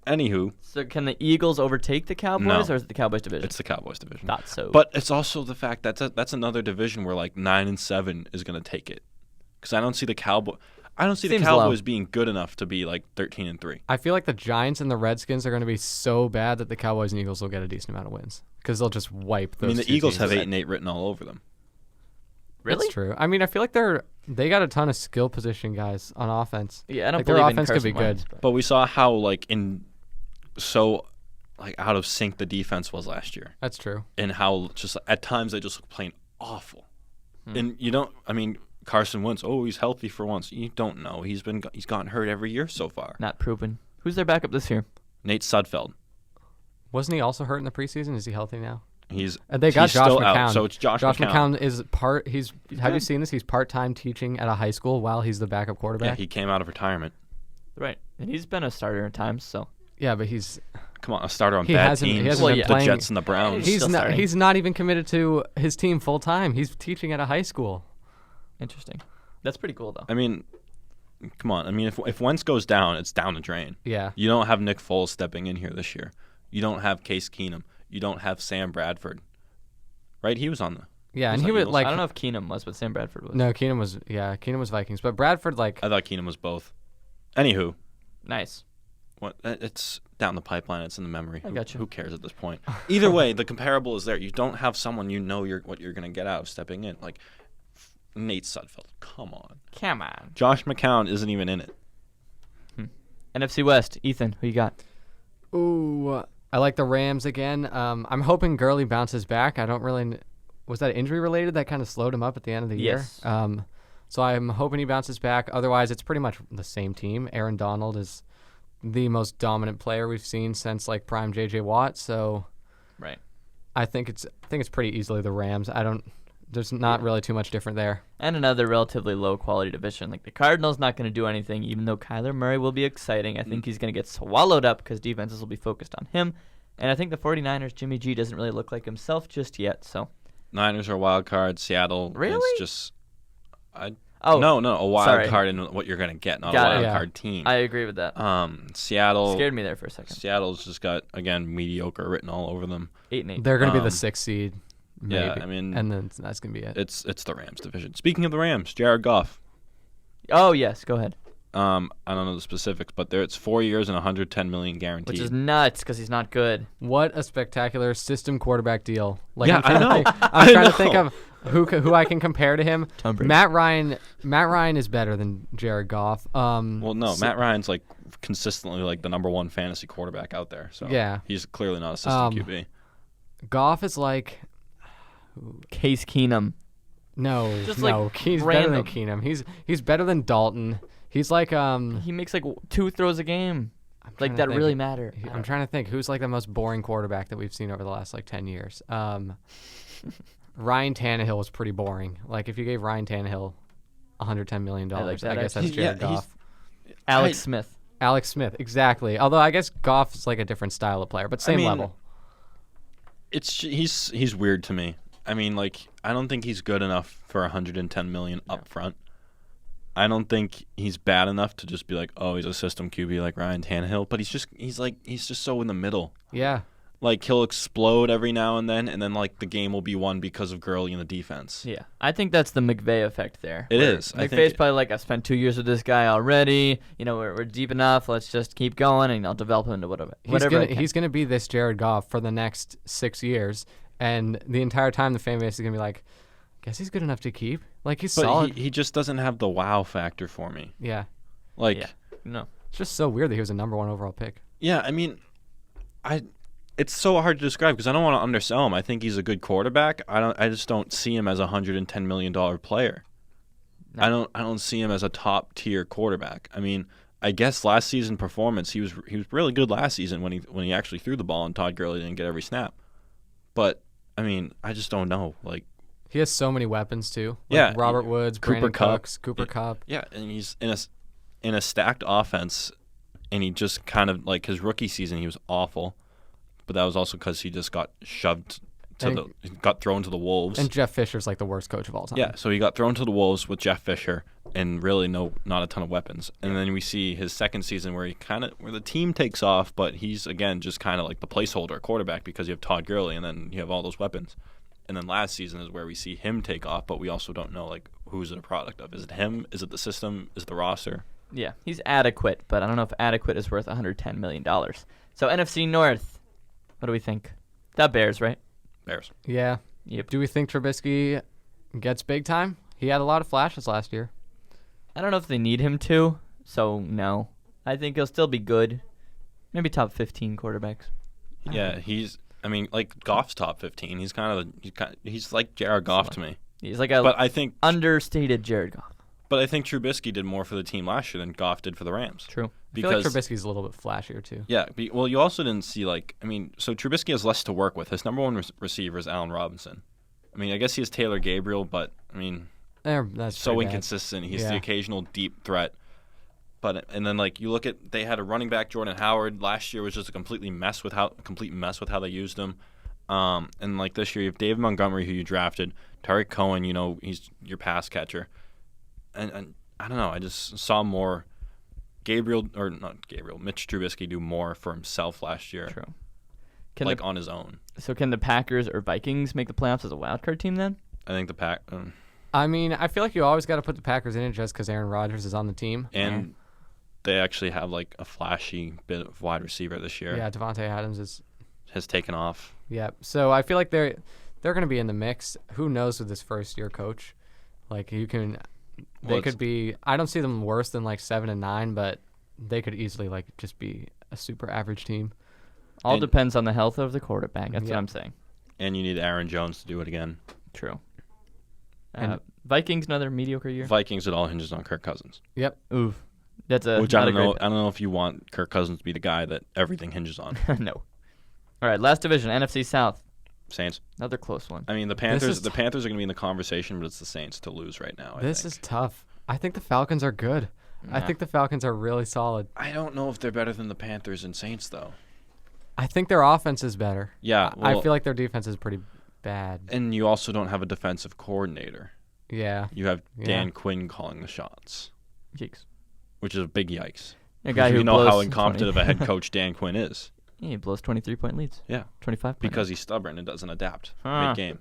Anywho, So can the Eagles overtake the Cowboys, No. or is it the Cowboys division? it's the Cowboys division. Thought so. But it's also the fact that that's another division where like 9-7 is going to take it. Because I don't see the Cowboys Seems Cowboys low. being good enough to be like 13-3. I feel like the Giants and the Redskins are going to be so bad that the Cowboys and Eagles will get a decent amount of wins because they'll just wipe those. I mean, the two Eagles teams. have 8-8 written all over them. really? That's true. I mean, I feel like they got a ton of skill position guys on offense. Yeah, I don't Like, their believe in offense could be Carson Wentz, good. But we saw how out of sync the defense was last year, That's true. and how just at times they just look plain awful. And you don't. I mean, Carson Wentz. Oh, he's healthy for once. You don't know. He's gotten hurt every year so far. Not proven. Who's their backup this year? Nate Sudfeld. Wasn't he also hurt in the preseason? Is he healthy now? He's They got he's Josh still McCown. out. So it's Josh McCown is part. Have you good. seen this? He's part-time teaching at a high school while he's the backup Yeah, quarterback. he came out of retirement. Right. And he's been a starter at times, so. Yeah, but he's Come on, a starter on He bad hasn't- he teams. hasn't been the playing- Jets and the Browns. He's still starting. he's not even committed to his team full time. He's teaching at a high school. Interesting. That's pretty cool, though. I mean, come on. I mean, if Wentz goes down, it's down the drain. Yeah. You don't have Nick Foles stepping in here this year. You don't have Case Keenum. You don't have Sam Bradford. Right? He was on the. Yeah, Was and that he would Eagles? like I don't know if Keenum was, but Sam Bradford was. No, Keenum was Vikings, but Bradford I thought Keenum was both. Anywho, Nice. it's down the pipeline. It's in the memory. gotcha. Who cares at this point? Either way, the comparable is there. You don't have someone what you're going to get out of stepping in. Like Nate Sudfeld. Come on. Come on. Josh McCown isn't even in it. NFC West. Ethan, who you got? Ooh, I like the Rams again. I'm hoping Gurley bounces back. I don't really. Was that injury related that kind of slowed him up at the end of the Yes. year? So I'm hoping he bounces back. Otherwise, it's pretty much the same team. Aaron Donald is the most dominant player we've seen since like prime J.J. Watt. So Right. I think it's pretty easily the Rams. There's not really too much different there. And another relatively low quality division. Like the Cardinals not going to do anything, even though Kyler Murray will be exciting. I think he's going to get swallowed up because defenses will be focused on him. And I think the 49ers, Jimmy G doesn't really look like himself just yet. So Niners are a wild card. Seattle. Really? It's just. Oh, No, a wild sorry. card in what you're going to get, not Got a it. wild Yeah. card team. I agree with that. Seattle. Scared me there for a second. Seattle's just got, again, mediocre written all over them. 8-8. They're going to be the Um, 6th seed. Maybe. Yeah, I mean, and then that's going to be it. it's the Rams division. Speaking of the Rams, Jared Goff. Oh yes, go ahead. I don't know the specifics, but it's 4 years and $110 million guaranteed. Which is nuts because he's not good. What a spectacular system quarterback deal! Like, Yeah, I'm I trying know. to think, I I'm trying to think know. of who I can compare to him. Tom Brady. Matt Ryan is better than Jared Goff. Well, no, Matt Ryan's like consistently like the number one fantasy quarterback out there. So Yeah. he's clearly not a system QB. Goff is like Case Keenum. no, Just, no. like, He's better random. than Keenum. He's better than Dalton. He's like He makes like 2 throws a game. I'm Like trying to that think. really matter. I'm trying to think who's like the most boring quarterback that we've seen over the last like 10 years. Ryan Tannehill was pretty boring. Like if you gave Ryan Tannehill $110 million, I like that, guess actually. that's Jared Yeah, he's- Goff. Alex Smith. Alex Smith, exactly. Although I guess Goff is like a different style of player, but same mean, level. He's weird to me. I mean, like, I don't think he's good enough for $110 million up front. I don't think he's bad enough to just be like, oh, he's a system QB like Ryan Tannehill. But he's just so in the middle. Yeah. Like, he'll explode every now and then like the game will be won because of Gurley in the defense. Yeah, I think that's the McVay effect there. It is. McVay's probably like, I've spent 2 years with this guy already. You know, we're deep enough. Let's just keep going, and I'll develop him into whatever. He's gonna be this Jared Goff for the next 6 years, and the entire time the fan base is gonna be like, guess he's good enough to keep. Like, he's solid. He just doesn't have the wow factor for me. Yeah. Like, Yeah. No. It's just so weird that he was a number 1 overall pick. Yeah, I mean, it's so hard to describe because I don't want to undersell him. I think he's a good quarterback. I just don't see him as a $110 million player. No. I don't see him as a top tier quarterback. I mean, I guess last season performance, he was really good last season when he actually threw the ball and Todd Gurley didn't get every snap. But I mean, I just don't know. Like, he has so many weapons too. Like, yeah, Robert Woods, Brandon Cooks, Cooper Kupp. Yeah, and he's in a stacked offense, and he just kind of, like, his rookie season he was awful. But that was also because he just got got thrown to the Wolves. And Jeff Fisher's like the worst coach of all time. Yeah, so he got thrown to the Wolves with Jeff Fisher and really not a ton of weapons. And then we see his second season where where the team takes off, but he's again just kind of like the placeholder quarterback because you have Todd Gurley and then you have all those weapons. And then last season is where we see him take off, but we also don't know like who's it a product of. Is it him? Is it the system? Is it the roster? Yeah, he's adequate, but I don't know if adequate is worth $110 million. So NFC North. What do we think? That Bears, right? Bears. Yeah. Yep. Do we think Trubisky gets big time? He had a lot of flashes last year. I don't know if they need him to, so no. I think he'll still be good. Maybe top 15 quarterbacks. Yeah, I mean, like Goff's top 15. He's like Jared Goff to me. He's like but I think understated Jared Goff. But I think Trubisky did more for the team last year than Goff did for the Rams. True. I feel like Trubisky's a little bit flashier too. Yeah. Well, you also didn't see so Trubisky has less to work with. His number one receiver is Allen Robinson. I mean, I guess he has Taylor Gabriel, but I mean, that's so inconsistent. He's the occasional deep threat. And then like you look at, they had a running back, Jordan Howard. Last year was just a complete mess with how they used him. And like this year you have David Montgomery, who you drafted, Tariq Cohen. You know, he's your pass catcher. And I don't know. I just saw more Mitch Trubisky do more for himself last year. True. On his own. So can the Packers or Vikings make the playoffs as a wild card team then? I think the I mean, I feel like you always got to put the Packers in it just because Aaron Rodgers is on the team. And they actually have like a flashy bit of wide receiver this year. Yeah, Devontae Adams has taken off. Yeah, so I feel like they're going to be in the mix. Who knows with this first year coach? Like they could be. I don't see them worse than like 7-9, but they could easily like just be a super average team. All depends on the health of the quarterback. That's what I'm saying. And you need Aaron Jones to do it again. True. Vikings, another mediocre year. Vikings, it all hinges on Kirk Cousins. Yep. Oof. That's a which I don't know. I don't know if you want Kirk Cousins to be the guy that everything hinges on. No. All right, last division, NFC South. Saints. Another close one. I mean, the Panthers. The Panthers are going to be in the conversation, but it's the Saints to lose right now. This is tough. I think the Falcons are good. Nah. I think the Falcons are really solid. I don't know if they're better than the Panthers and Saints, though. I think their offense is better. Yeah, I feel like their defense is pretty bad. And you also don't have a defensive coordinator. Yeah. You have Dan Quinn calling the shots. Yikes. Which is a big yikes. A guy who you know how incompetent of a head coach Dan Quinn is. Yeah, he blows 23-point leads. Yeah. 25 because he's stubborn and doesn't adapt mid-game.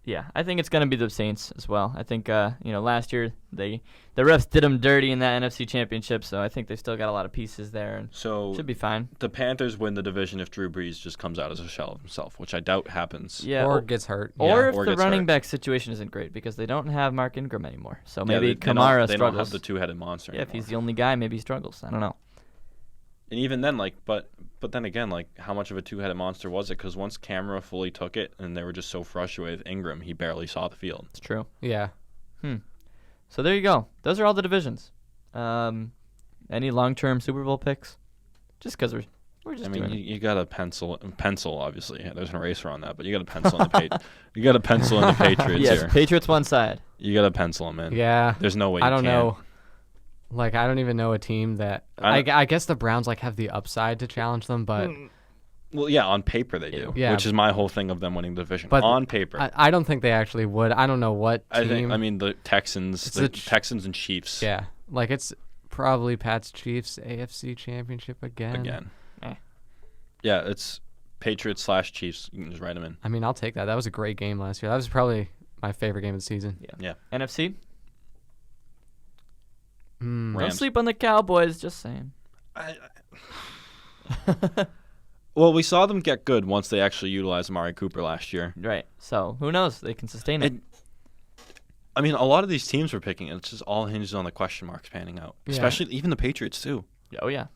Yeah, I think it's going to be the Saints as well. I think, last year the refs did them dirty in that NFC Championship, so I think they've still got a lot of pieces there and should be fine. The Panthers win the division if Drew Brees just comes out as a shell of himself, which I doubt happens. Yeah, or gets hurt. Or if the running back situation isn't great because they don't have Mark Ingram anymore. So maybe Kamara struggles. They don't have the two-headed monster anymore. If he's the only guy, maybe he struggles. I don't know. And even then, but then again, how much of a two-headed monster was it? Because once Kamara fully took it, and they were just so frustrated with Ingram, he barely saw the field. It's true. Yeah. So there you go. Those are all the divisions. Any long-term Super Bowl picks? Just because we're just. You got to pencil. Obviously, there's an eraser on that, but you got to pencil in the You got to pencil in the Patriots yes, here. Patriots one side. You got to pencil them in. Yeah. There's no way. I don't know. I don't even know a team that I guess the Browns have the upside to challenge them, but Well, yeah, on paper they do, Yeah. which is my whole thing of them winning the division. But on paper, I don't think they actually would. I don't know what team. I mean, the Texans, Texans and Chiefs. Yeah, like it's probably Pats Chiefs AFC Championship again. Yeah, it's Patriots / Chiefs. You can just write them in. I mean, I'll take that. That was a great game last year. That was probably my favorite game of the season. Yeah. NFC? Don't Rams. sleep on the Cowboys, just saying. Well, we saw them get good once they actually utilized Amari Cooper last year. Right. So, who knows? They can sustain it. I mean, a lot of these teams we're picking, it's just all hinges on the question marks panning out. Yeah. Especially even the Patriots, too. Oh, yeah.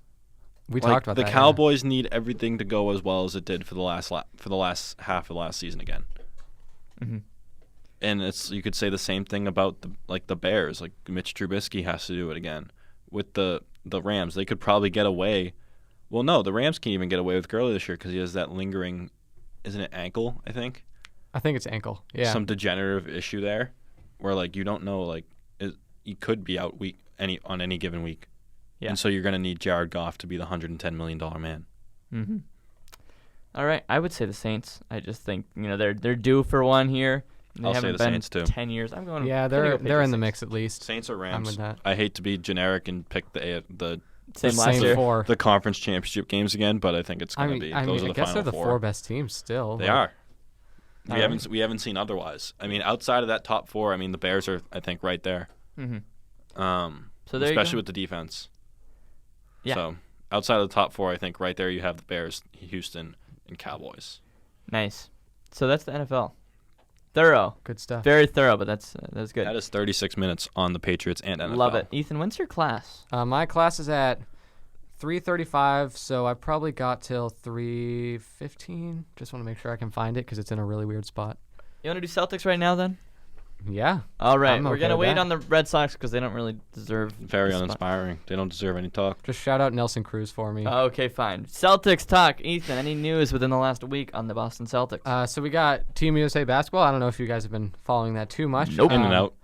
We talked about the that. The Cowboys need everything to go as well as it did for the last half of the last season again. Mm-hmm. And you could say the same thing about the Bears. Like Mitch Trubisky has to do it again. With the Rams, they could probably get away. Well, no, the Rams can't even get away with Gurley this year because he has that lingering, isn't it ankle, I think? I think it's ankle. Yeah. Some degenerative issue there where, like, you don't know, like, he could be out on any given week. Yeah. And so you're going to need Jared Goff to be the $110 million man. Mm-hmm. All right. I would say the Saints. I just think, they're due for one here. They I'll haven't say the been Saints, too. 10 years. I'm going. Yeah, they're in the mix at least. Saints or Rams. I'm with that. I hate to be generic and pick the same last year. Four. The conference championship games again, but I think it's going to be. Those are the I guess final they're the four. four best teams still. They are. All We haven't seen otherwise. I mean, outside of that top four, I mean, the Bears are, I think, right there. Mm-hmm. So there especially with the defense. Yeah. So outside of the top four, I think right there you have the Bears, Houston, and Cowboys. Nice. So that's the NFL. Thorough. Good stuff. Very thorough, but that's good. That is 36 minutes on the Patriots and NFL. Love it. Ethan, when's your class? My class is at 3:35, so I probably got till 3:15. Just want to make sure I can find it because it's in a really weird spot. You want to do Celtics right now then? Yeah. All right. I'm We're okay going to with wait that. on the Red Sox because they don't really deserve Very the spot. uninspiring. They don't deserve any talk. Just shout out Nelson Cruz for me. Okay, fine. Celtics talk. Ethan, any news within the last week on the Boston Celtics? So we got Team USA basketball. I don't know if you guys have been following that too much. Nope. In and out.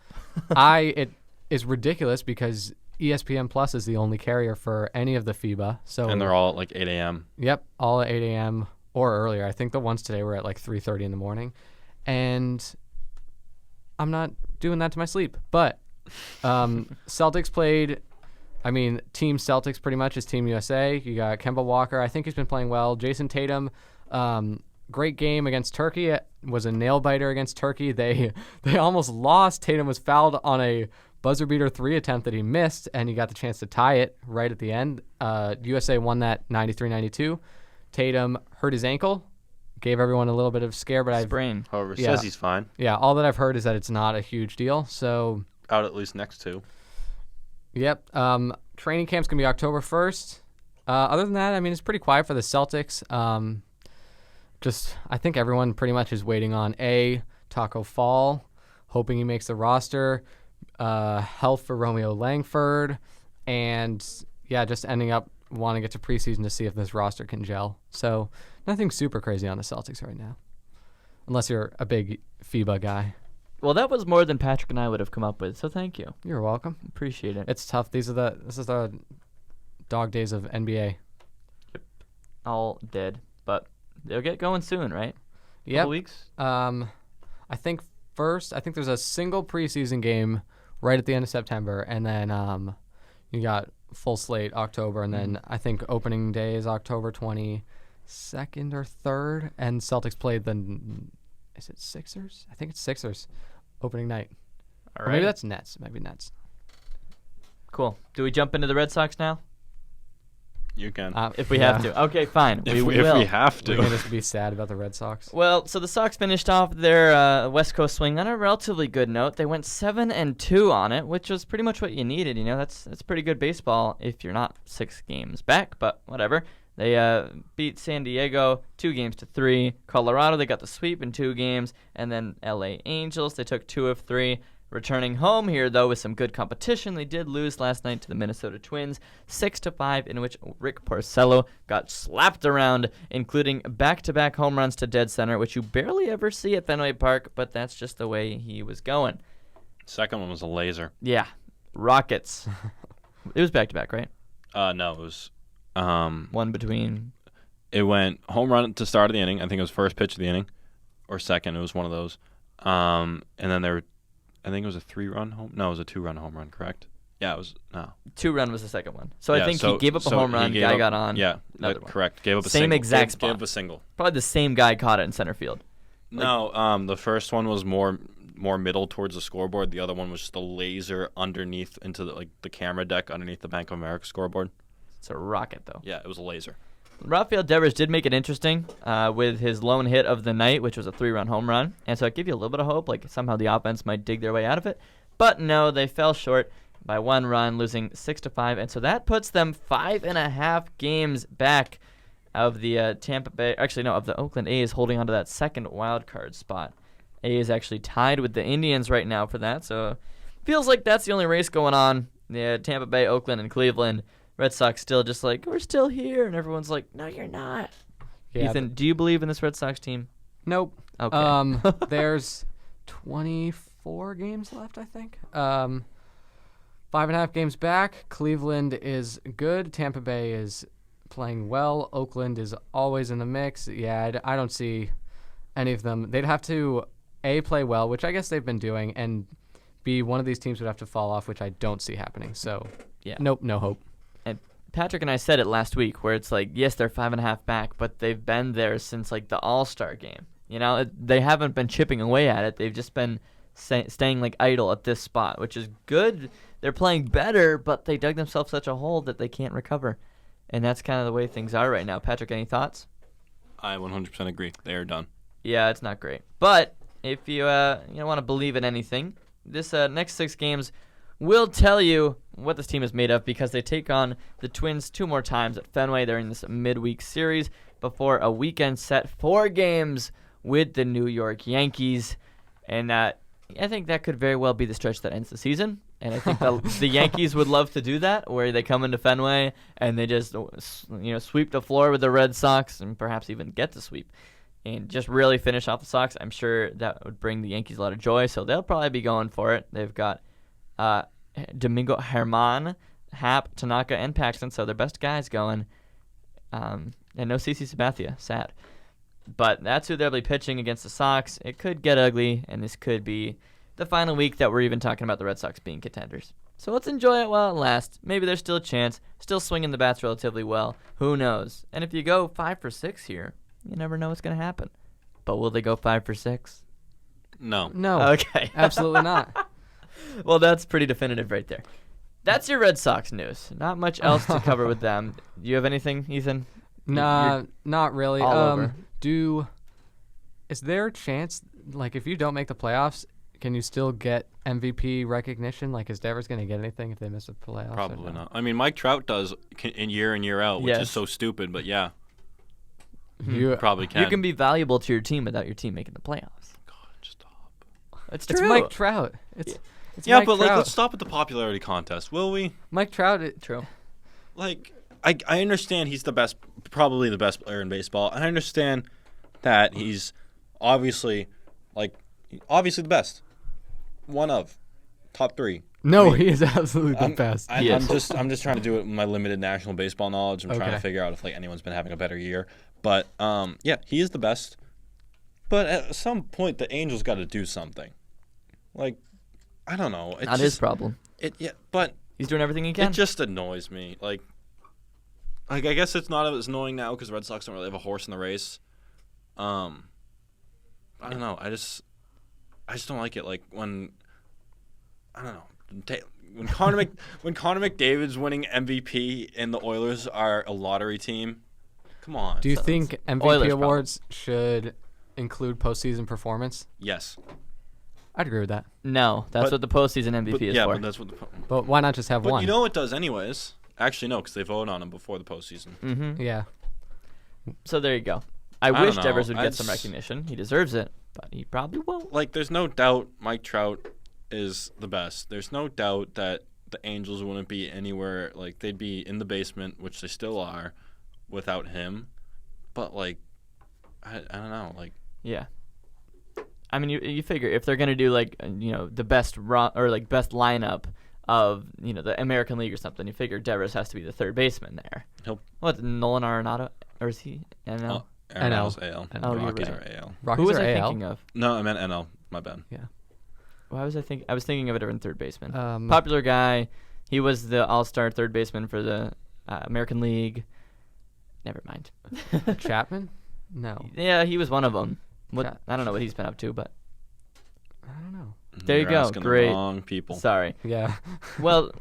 It is ridiculous because ESPN Plus is the only carrier for any of the FIBA. So And they're all at like 8 a.m. Yep, all at 8 a.m. or earlier. I think the ones today were at like 3:30 in the morning. And I'm not doing that to my sleep. But Celtics played, Team Celtics pretty much is Team USA. You got Kemba Walker. I think he's been playing well. Jason Tatum, great game against Turkey. It was a nail-biter against Turkey. They almost lost. Tatum was fouled on a buzzer-beater 3 attempt that he missed, and he got the chance to tie it right at the end. USA won that 93-92. Tatum hurt his ankle. Gave everyone a little bit of scare, but Sprain. However, Yeah. says he's fine. all that I've heard is that it's not a huge deal. So, Out at least next to. yep. Training camp's gonna be October 1st. Other than that, it's pretty quiet for the Celtics. I think everyone pretty much is waiting on Taco Fall, hoping he makes the roster. Health for Romeo Langford, and just ending up wanting to get to preseason to see if this roster can gel. So nothing super crazy on the Celtics right now, unless you're a big FIBA guy. Well, that was more than Patrick and I would have come up with, so thank you. You're welcome. Appreciate it. It's tough. This is the dog days of NBA. All dead, but they'll get going soon, right? Yep. Couple weeks? I think there's a single preseason game right at the end of September, and then you got full slate October, and then I think opening day is October 22nd or 3rd, and Celtics played is it Sixers? I think it's Sixers opening night. All Or right. maybe that's Nets. It might be Nets. Cool. Do we jump into the Red Sox now? You can. If we have to. Okay, fine. if we will. we have We're to. going to be sad about the Red Sox. Well, so the Sox finished off their West Coast swing on a relatively good note. They went 7-2 on it, which was pretty much what you needed. That's pretty good baseball if you're not 6 games back, but whatever. They beat San Diego 2-3. Colorado, they got the sweep in 2 games, and then LA Angels, they took 2 of 3. Returning home here, though, with some good competition, they did lose last night to the Minnesota Twins, 6-5, in which Rick Porcello got slapped around, including back-to-back home runs to dead center, which you barely ever see at Fenway Park, but that's just the way he was going. Second one was a laser. Yeah, Rockets. It was back-to-back, right? No, it was. One between. It went home run to start of the inning. I think it was first pitch of the inning, or second. It was one of those. And then I think it was a 3-run home. No, it was a 2-run home run. Correct? Yeah, it was. No, 2-run was the second one. So yeah, I think he gave up a home run. Guy got on. Yeah, another one. correct. Gave up a Same single. exact spot. Gave up a single. Probably the same guy caught it in center field. No, the first one was more middle towards the scoreboard. The other one was just a laser underneath into the camera deck underneath the Bank of America scoreboard. It's a rocket, though. Yeah, it was a laser. Rafael Devers did make it interesting with his lone hit of the night, which was a 3-run home run. And so it gave you a little bit of hope, like somehow the offense might dig their way out of it. But no, they fell short by 1 run, losing 6-5. And so that puts them 5.5 games back of the of the Oakland A's, holding on to that second wild card spot. A's actually tied with the Indians right now for that. So feels like that's the only race going on. Yeah, Tampa Bay, Oakland, and Cleveland. Red Sox still just like, we're still here. And everyone's like, no, you're not. Yeah, Ethan, do you believe in this Red Sox team? Nope. Okay. There's 24 games left, I think. 5.5 games back. Cleveland is good. Tampa Bay is playing well. Oakland is always in the mix. Yeah, I don't see any of them. They'd have to, A, play well, which I guess they've been doing, and B, one of these teams would have to fall off, which I don't see happening. So, yeah, nope, no hope. And Patrick and I said it last week, where it's like, yes, they're 5.5 back, but they've been there since like the All-Star game. You know, they haven't been chipping away at it. They've just been staying like idle at this spot, which is good. They're playing better, but they dug themselves such a hole that they can't recover. And that's kind of the way things are right now. Patrick, any thoughts? I 100% agree. They are done. Yeah, it's not great. But if you want to believe in anything, this next 6 games will tell you what this team is made of, because they take on the Twins 2 more times at Fenway during this midweek series before a weekend set 4 games with the New York Yankees. And I think that could very well be the stretch that ends the season. And I think the Yankees would love to do that, where they come into Fenway and they just sweep the floor with the Red Sox, and perhaps even get the sweep, and just really finish off the Sox. I'm sure that would bring the Yankees a lot of joy, so they'll probably be going for it. They've got Domingo Germán, Happ, Tanaka, and Paxton, so their best guys going. And no CC Sabathia, sad. But that's who they'll be pitching against the Sox. It could get ugly, and this could be the final week that we're even talking about the Red Sox being contenders. So let's enjoy it while it lasts. Maybe there's still a chance. Still swinging the bats relatively well. Who knows? And if you go 5 for 6 here, you never know what's going to happen. But will they go 5 for 6? No. Okay. Absolutely not. Well, that's pretty definitive right there. That's your Red Sox news. Not much else to cover with them. Do you have anything, Ethan? Nah, not really. All over. Is there a chance, like, if you don't make the playoffs, can you still get MVP recognition? Like, is Devers going to get anything if they miss the playoffs? Probably not. I mean, Mike Trout does in year out, which is so stupid, but yeah. You probably can. You can be valuable to your team without your team making the playoffs. God, stop. It's It's true. Mike Trout. It's yeah, Mike but Trout. let's stop at the popularity contest, will we? Mike Trout. True. Like, I understand he's probably the best player in baseball. I understand that he's obviously the best. One of top 3. No, he is absolutely the best. I'm just trying to do it with my limited national baseball knowledge. I'm trying to Okay. figure out if anyone's been having a better year. But yeah, he is the best. But at some point, the Angels got to do something. Like, I don't know. It's Not his problem. But He's doing everything he can. it just annoys me. Like I guess it's not as annoying now because the Red Sox don't really have a horse in the race. I don't know. I just don't like it. Like when Connor McDavid's winning MVP and the Oilers are a lottery team. Come on. Do you think MVP Oilers awards should include postseason performance? Yes. I'd agree with that. No, that's But- what the postseason MVP is yeah, for. but that's what But why not just have But one? you know it does anyways. Actually, no, because they vote on him before the postseason. Mm-hmm. Yeah. So there you go. I don't wish know. Devers would I get some just- recognition. He deserves it, but he probably won't. Like, there's no doubt Mike Trout is the best. There's no doubt that the Angels wouldn't be anywhere. Like, they'd be in the basement, which they still are, without him. But, like, I don't know. Like, Yeah. I mean, you figure if they're gonna do the best best lineup of the American League or something, you figure Devers has to be the third baseman there. He'll- What, Nolan Arenado? Or is he NL? Arenado's AL. Oh, you're Rockies right. are AL. Rockies Who was are I AL? thinking of? No, I meant NL. My bad. Yeah. Why was I thinking? I was thinking of a different third baseman. Um, Popular guy. He was the all-star third baseman for the American League. Never mind. Chapman? No. Yeah, he was one of them. Cha- I don't know what he's been up to, but I don't know. There you You're go. asking the Great. wrong people. sorry. Yeah. Well,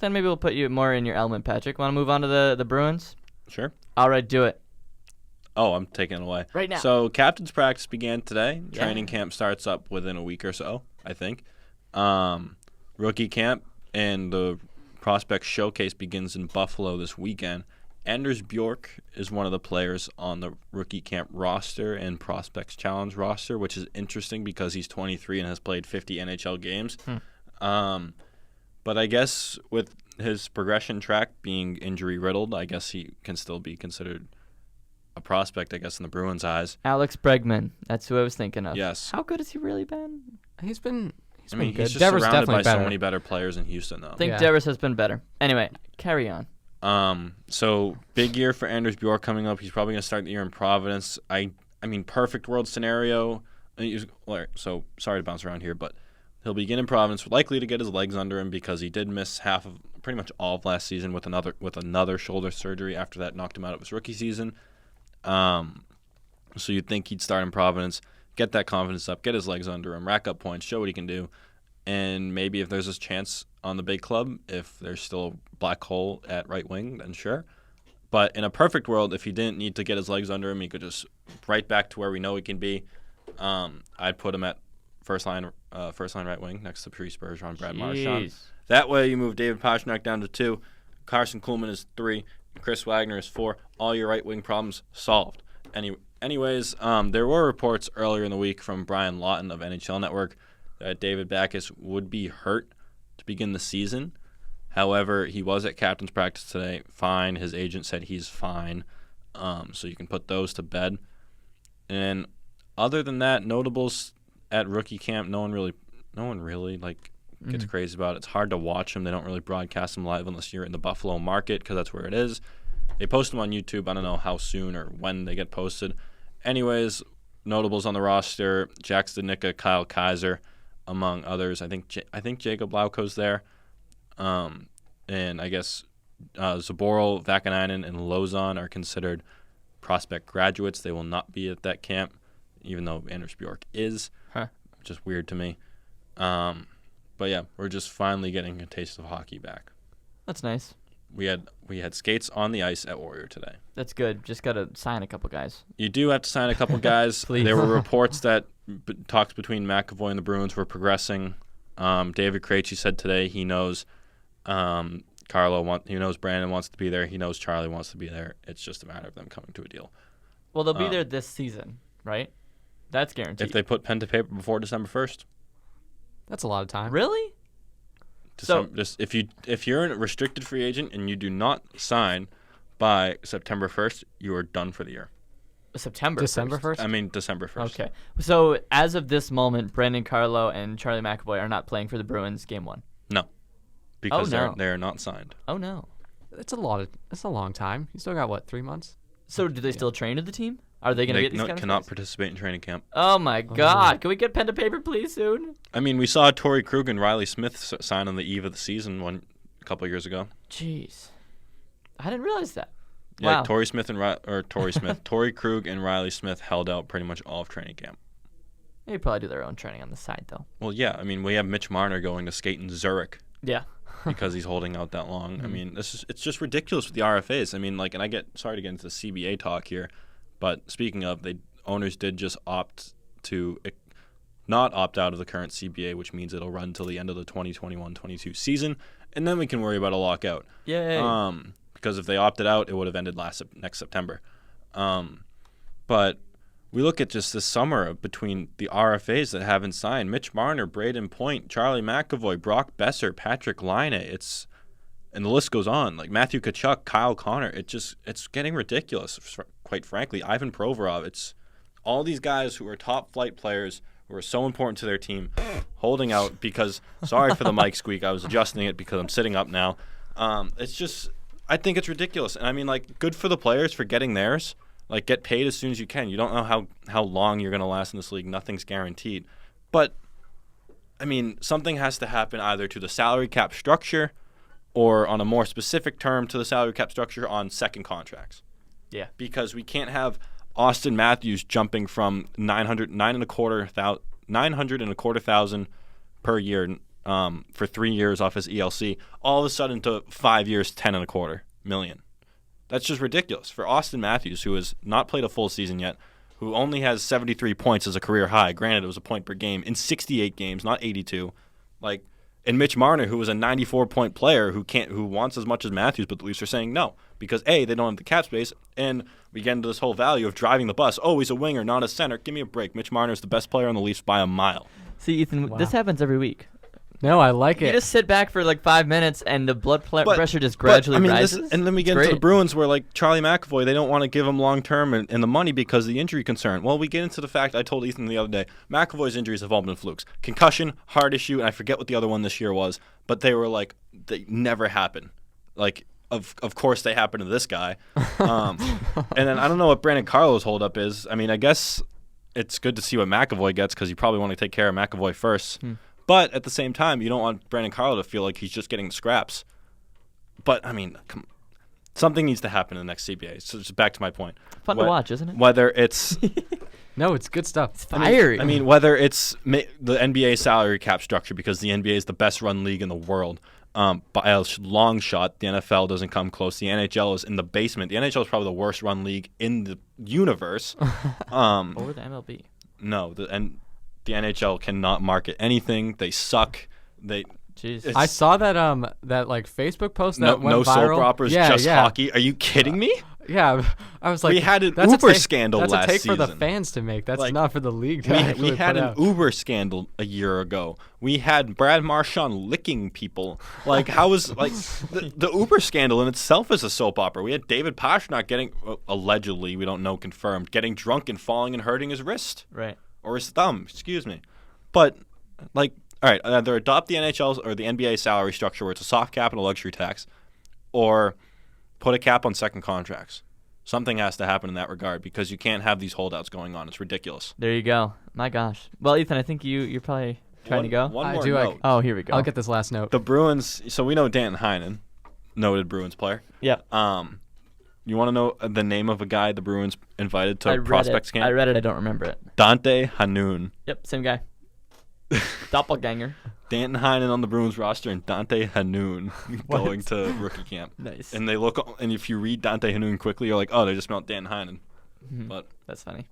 then maybe we'll put you more in your element, Patrick. Want to move on to the Bruins? Sure. All right, do it. Oh, I'm taking it away. Right now. So captain's practice began today. Yeah. Training camp starts up within a week or so, I think. Rookie camp and the prospect showcase begins in Buffalo this weekend. Anders Bjork is one of the players on the rookie camp roster and prospects challenge roster, which is interesting because he's 23 and has played 50 NHL games. But I guess with his progression track being injury riddled, I guess he can still be considered a prospect, I guess, in the Bruins' eyes. Alex Bregman. That's who I was thinking of. Yes. How good has he really been? He's been I mean, good. he's just Devers surrounded definitely by better. so many better players in Houston, though. I think Yeah. Devers has been better. Anyway, carry on. So big year for Anders Bjork coming up. He's probably going to start the year in Providence. I mean, perfect world scenario. So sorry to bounce around here, but he'll begin in Providence, likely to get his legs under him because he did miss pretty much all of last season with another shoulder surgery. After that, knocked him out of his rookie season. So you'd think he'd start in Providence, get that confidence up, get his legs under him, rack up points, show what he can do, and maybe if there's a chance on the big club, if there's still a black hole at right wing, then sure. But in a perfect world, if he didn't need to get his legs under him, he could just right back to where we know he can be. I'd put him at first line right wing next to Patrice Bergeron, Brad Marchand. Jeez. That way, you move David Pastrnak down to 2, Carson Kuhlman is 3, and Chris Wagner is 4. All your right wing problems solved. Anyways, there were reports earlier in the week from Brian Lawton of NHL Network that David Backes would be hurt to begin the season. However, he was at captain's practice today, fine. His agent said he's fine, so you can put those to bed. And other than that, notables at rookie camp, no one really gets crazy about it. It's hard to watch them. They don't really broadcast them live unless you're in the Buffalo market because that's where it is. They post them on YouTube. I don't know how soon or when they get posted. Anyways, notables on the roster: Jack Studnicka, Kyle Kaiser, among others. I think Jacob Lauko's there, and I guess Zaboral, Vakanainen, and Lozon are considered prospect graduates. They will not be at that camp, even though Anders Bjork is, which is weird to me. But yeah, we're just finally getting a taste of hockey back. That's nice. We had skates on the ice at Warrior today. That's good. Just got to sign a couple guys. You do have to sign a couple guys. Please. There were reports that talks between McAvoy and the Bruins were progressing. David Krejci said today he knows he knows Brandon wants to be there. He knows Charlie wants to be there. It's just a matter of them coming to a deal. Well, they'll be there this season, right? That's guaranteed. If they put pen to paper before December 1st. That's a lot of time. Really? If you're a restricted free agent and you do not sign by September 1st, you are done for the year. December 1st? I mean December 1st. Okay. So as of this moment, Brandon Carlo and Charlie McAvoy are not playing for the Bruins game 1. No. Because no. they're not signed. Oh no. That's a long time. You still got 3 months? So do they still train with the team? Are they going to get these kind of cannot things? participate in training camp. Oh my God! Can we get pen to paper, please, soon? I mean, we saw Torrey Krug and Riley Smith sign on the eve of the season a couple of years ago. Jeez, I didn't realize that. Yeah, Wow. Torrey Krug and Riley Smith held out pretty much all of training camp. They probably do their own training on the side, though. Well, yeah. I mean, we have Mitch Marner going to skate in Zurich Yeah. because he's holding out that long. I mean, it's just ridiculous with the RFAs. I mean, sorry to get into the CBA talk here, but speaking of, owners did just not opt out of the current CBA, which means it'll run until the end of the 2021-22 season, and then we can worry about a lockout. Yay. Because if they opted out, it would have ended next September. But we look at just this summer between the RFAs that haven't signed: Mitch Marner, Braden Point, Charlie McAvoy, Brock Besser, Patrick Laine. And the list goes on. Like Matthew Tkachuk, Kyle Connor. It's getting ridiculous, quite frankly. Ivan Provorov. It's all these guys who are top flight players who are so important to their team holding out because, sorry for the mic squeak. I was adjusting it because I'm sitting up now. It's just, I think it's ridiculous. And I mean, like, good for the players for getting theirs. Like, get paid as soon as you can. You don't know how long you're going to last in this league. Nothing's guaranteed. But, I mean, something has to happen either to the salary cap structure or on a more specific term to the salary cap structure on second contracts. Yeah. Because we can't have Austin Matthews jumping from $925,000 per year for 3 years off his ELC, all of a sudden to 5 years, $10.25 million. That's just ridiculous. For Austin Matthews, who has not played a full season yet, who only has 73 points as a career high, granted it was a point per game, in 68 games, not 82. Like, and Mitch Marner, who was a 94-point player who wants as much as Matthews, but the Leafs are saying no because A, they don't have the cap space, and we get into this whole value of driving the bus. Oh, he's a winger, not a center. Give me a break. Mitch Marner is the best player on the Leafs by a mile. See, Ethan, this happens every week. No, I like You it. just sit back for like 5 minutes, and the pressure just gradually rises. And then we get into the Bruins where, like, Charlie McAvoy, they don't want to give him long-term and the money because of the injury concern. Well, we get into the fact, I told Ethan the other day, McAvoy's injuries have all been flukes. Concussion, heart issue, and I forget what the other one this year was, but they were like, they never happen. Like, of course they happen to this guy. And then I don't know what Brandon Carlo's holdup is. I mean, I guess it's good to see what McAvoy gets because you probably want to take care of McAvoy first. But at the same time, you don't want Brandon Carlo to feel like he's just getting scraps. But, I mean, something needs to happen in the next CBA. So just back to my point. Fun to watch, isn't it? Whether it's... No, it's good stuff. It's fiery. I mean, whether it's the NBA salary cap structure, because the NBA is the best-run league in the world. By a long shot, the NFL doesn't come close. The NHL is in the basement. The NHL is probably the worst-run league in the universe. Or the MLB. No, the NHL cannot market anything. They suck. Jeez. I saw that like Facebook post that went no viral. soap operas, just hockey. Are you kidding me? Yeah, I was like, We had an that's Uber a take, scandal that's last a take for the season. fans to make. That's Like, not for the league to actually We had put an out. Uber scandal a year ago. We had Brad Marchand licking people. Like, how was the Uber scandal in itself is a soap opera. We had David Pastrnak getting allegedly, we don't know, confirmed, getting drunk and falling and hurting his wrist Right. or his thumb. Excuse me, but like, all right, either adopt the NHL's or the NBA salary structure where it's a soft cap and a luxury tax, or put a cap on second contracts. Something has to happen in that regard because you can't have these holdouts going on. It's ridiculous. There you go. My gosh. Well, Ethan, I think you're probably trying to go. One I more do, note. Oh, here we go. I'll get this last note. The Bruins, so we know Danton Heinen, noted Bruins player. Yeah. You want to know the name of a guy the Bruins invited to I read prospects it. camp? I read it. I don't remember it. Dante Hanoun. Yep, same guy. Doppelganger. Danton Heinen on the Bruins roster and Dante Hanoun going to rookie camp. Nice. And they look, and if you read Dante Hanoun quickly, you're like, oh, they just spelled Danton Heinen. But That's funny.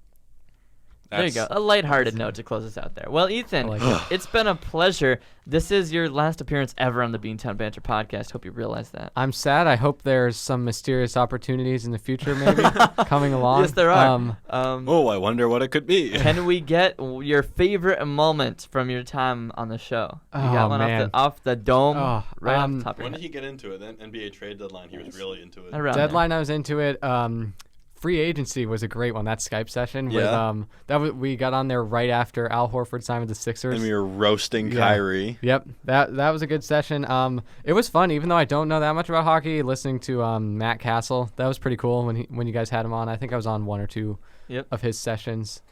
There you go. A lighthearted note to close us out there. Well, Ethan, I like it's been a pleasure. This is your last appearance ever on the Beantown Banter podcast. Hope you realize that. I'm sad. I hope there's some mysterious opportunities in the future, maybe coming along. Yes, there are. oh, I wonder what it could be. Can we get your favorite moment from your time on the show? You got Oh, one man. off the dome, Oh, right off the top of your When did head. he get into it? Then NBA trade deadline, he was really into it. Around there. Deadline, I was into it. Free agency was a great one. That Skype session Yeah. with we got on there right after Al Horford signed with the Sixers. And we were roasting Yeah. Kyrie. Yep, that was a good session. It was fun, even though I don't know that much about hockey. Listening to Matt Castle, that was pretty cool when you guys had him on. I think I was on one or two Yep. of his sessions.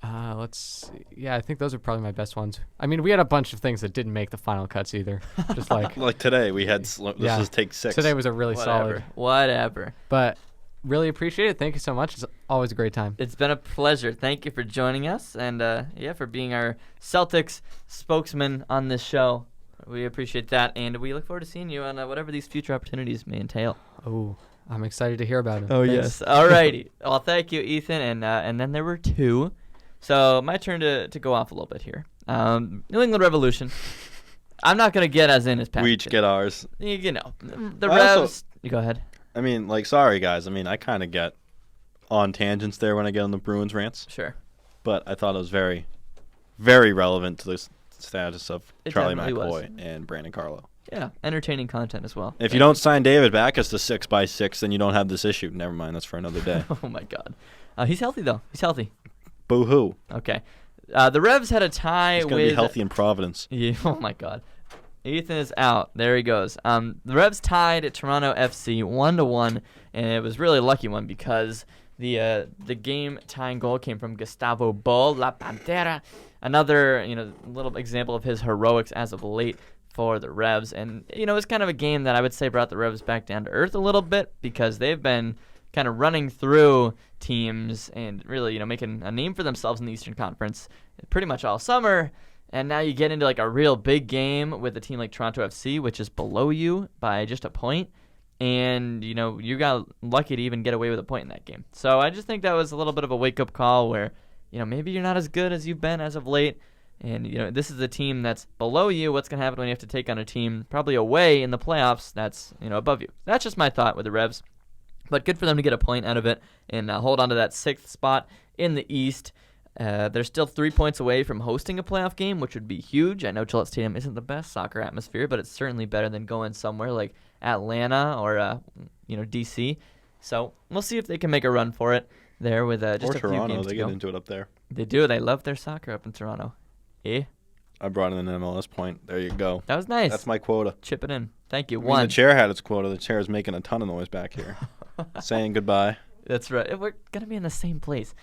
Let's see. Yeah, I think those are probably my best ones. I mean, we had a bunch of things that didn't make the final cuts either. Just like Like today, we had this Yeah. is take 6. today was a really solid. Whatever. But really appreciate it. Thank you so much. It's always a great time. It's been a pleasure. Thank you for joining us and for being our Celtics spokesman on this show. We appreciate that, and we look forward to seeing you on whatever these future opportunities may entail. Oh, I'm excited to hear about it. Oh, Thanks. yes. Alrighty. Well, thank you, Ethan, and then there were two. So my turn to go off a little bit here. New England Revolution. I'm not going to get as in as Pat. We each get ours. You know, the I also- Revs. You go ahead. I mean, like, sorry, guys. I mean, I kind of get on tangents there when I get on the Bruins rants. Sure. But I thought it was very, very relevant to the status of It Charlie definitely was. McAvoy and Brandon Carlo. Yeah, entertaining content as well. If you don't sign David back as the 6x6, then you don't have this issue. Never mind. That's for another day. Oh, my God. He's healthy, though. He's healthy. Boo-hoo. Okay. The Revs had a tie He's with... going to be healthy in Providence. Yeah, oh, my God. Ethan is out. There he goes. The Revs tied at Toronto FC 1-1, and it was really a lucky one because the game-tying goal came from Gustavo Bol, La Pantera. Another little example of his heroics as of late for the Revs. And, it's kind of a game that I would say brought the Revs back down to earth a little bit because they've been kind of running through teams and really, making a name for themselves in the Eastern Conference pretty much all summer. And now you get into like a real big game with a team like Toronto FC, which is below you by just a point. And, you got lucky to even get away with a point in that game. So I just think that was a little bit of a wake-up call where, maybe you're not as good as you've been as of late. And, this is a team that's below you. What's going to happen when you have to take on a team probably away in the playoffs that's, above you? That's just my thought with the Revs. But good for them to get a point out of it and hold on to that 6th spot in the East. They're still 3 points away from hosting a playoff game, which would be huge. I know Gillette Stadium isn't the best soccer atmosphere, but it's certainly better than going somewhere like Atlanta or DC. So we'll see if they can make a run for it there with just or a Toronto, few games they to go. get into it up there. They do. They love their soccer up in Toronto. Eh? I brought in an MLS point. There you go. That was nice. That's my quota. Chip it in. Thank you. I mean, the chair had its quota. The chair is making a ton of noise back here, saying goodbye. That's right. We're gonna be in the same place.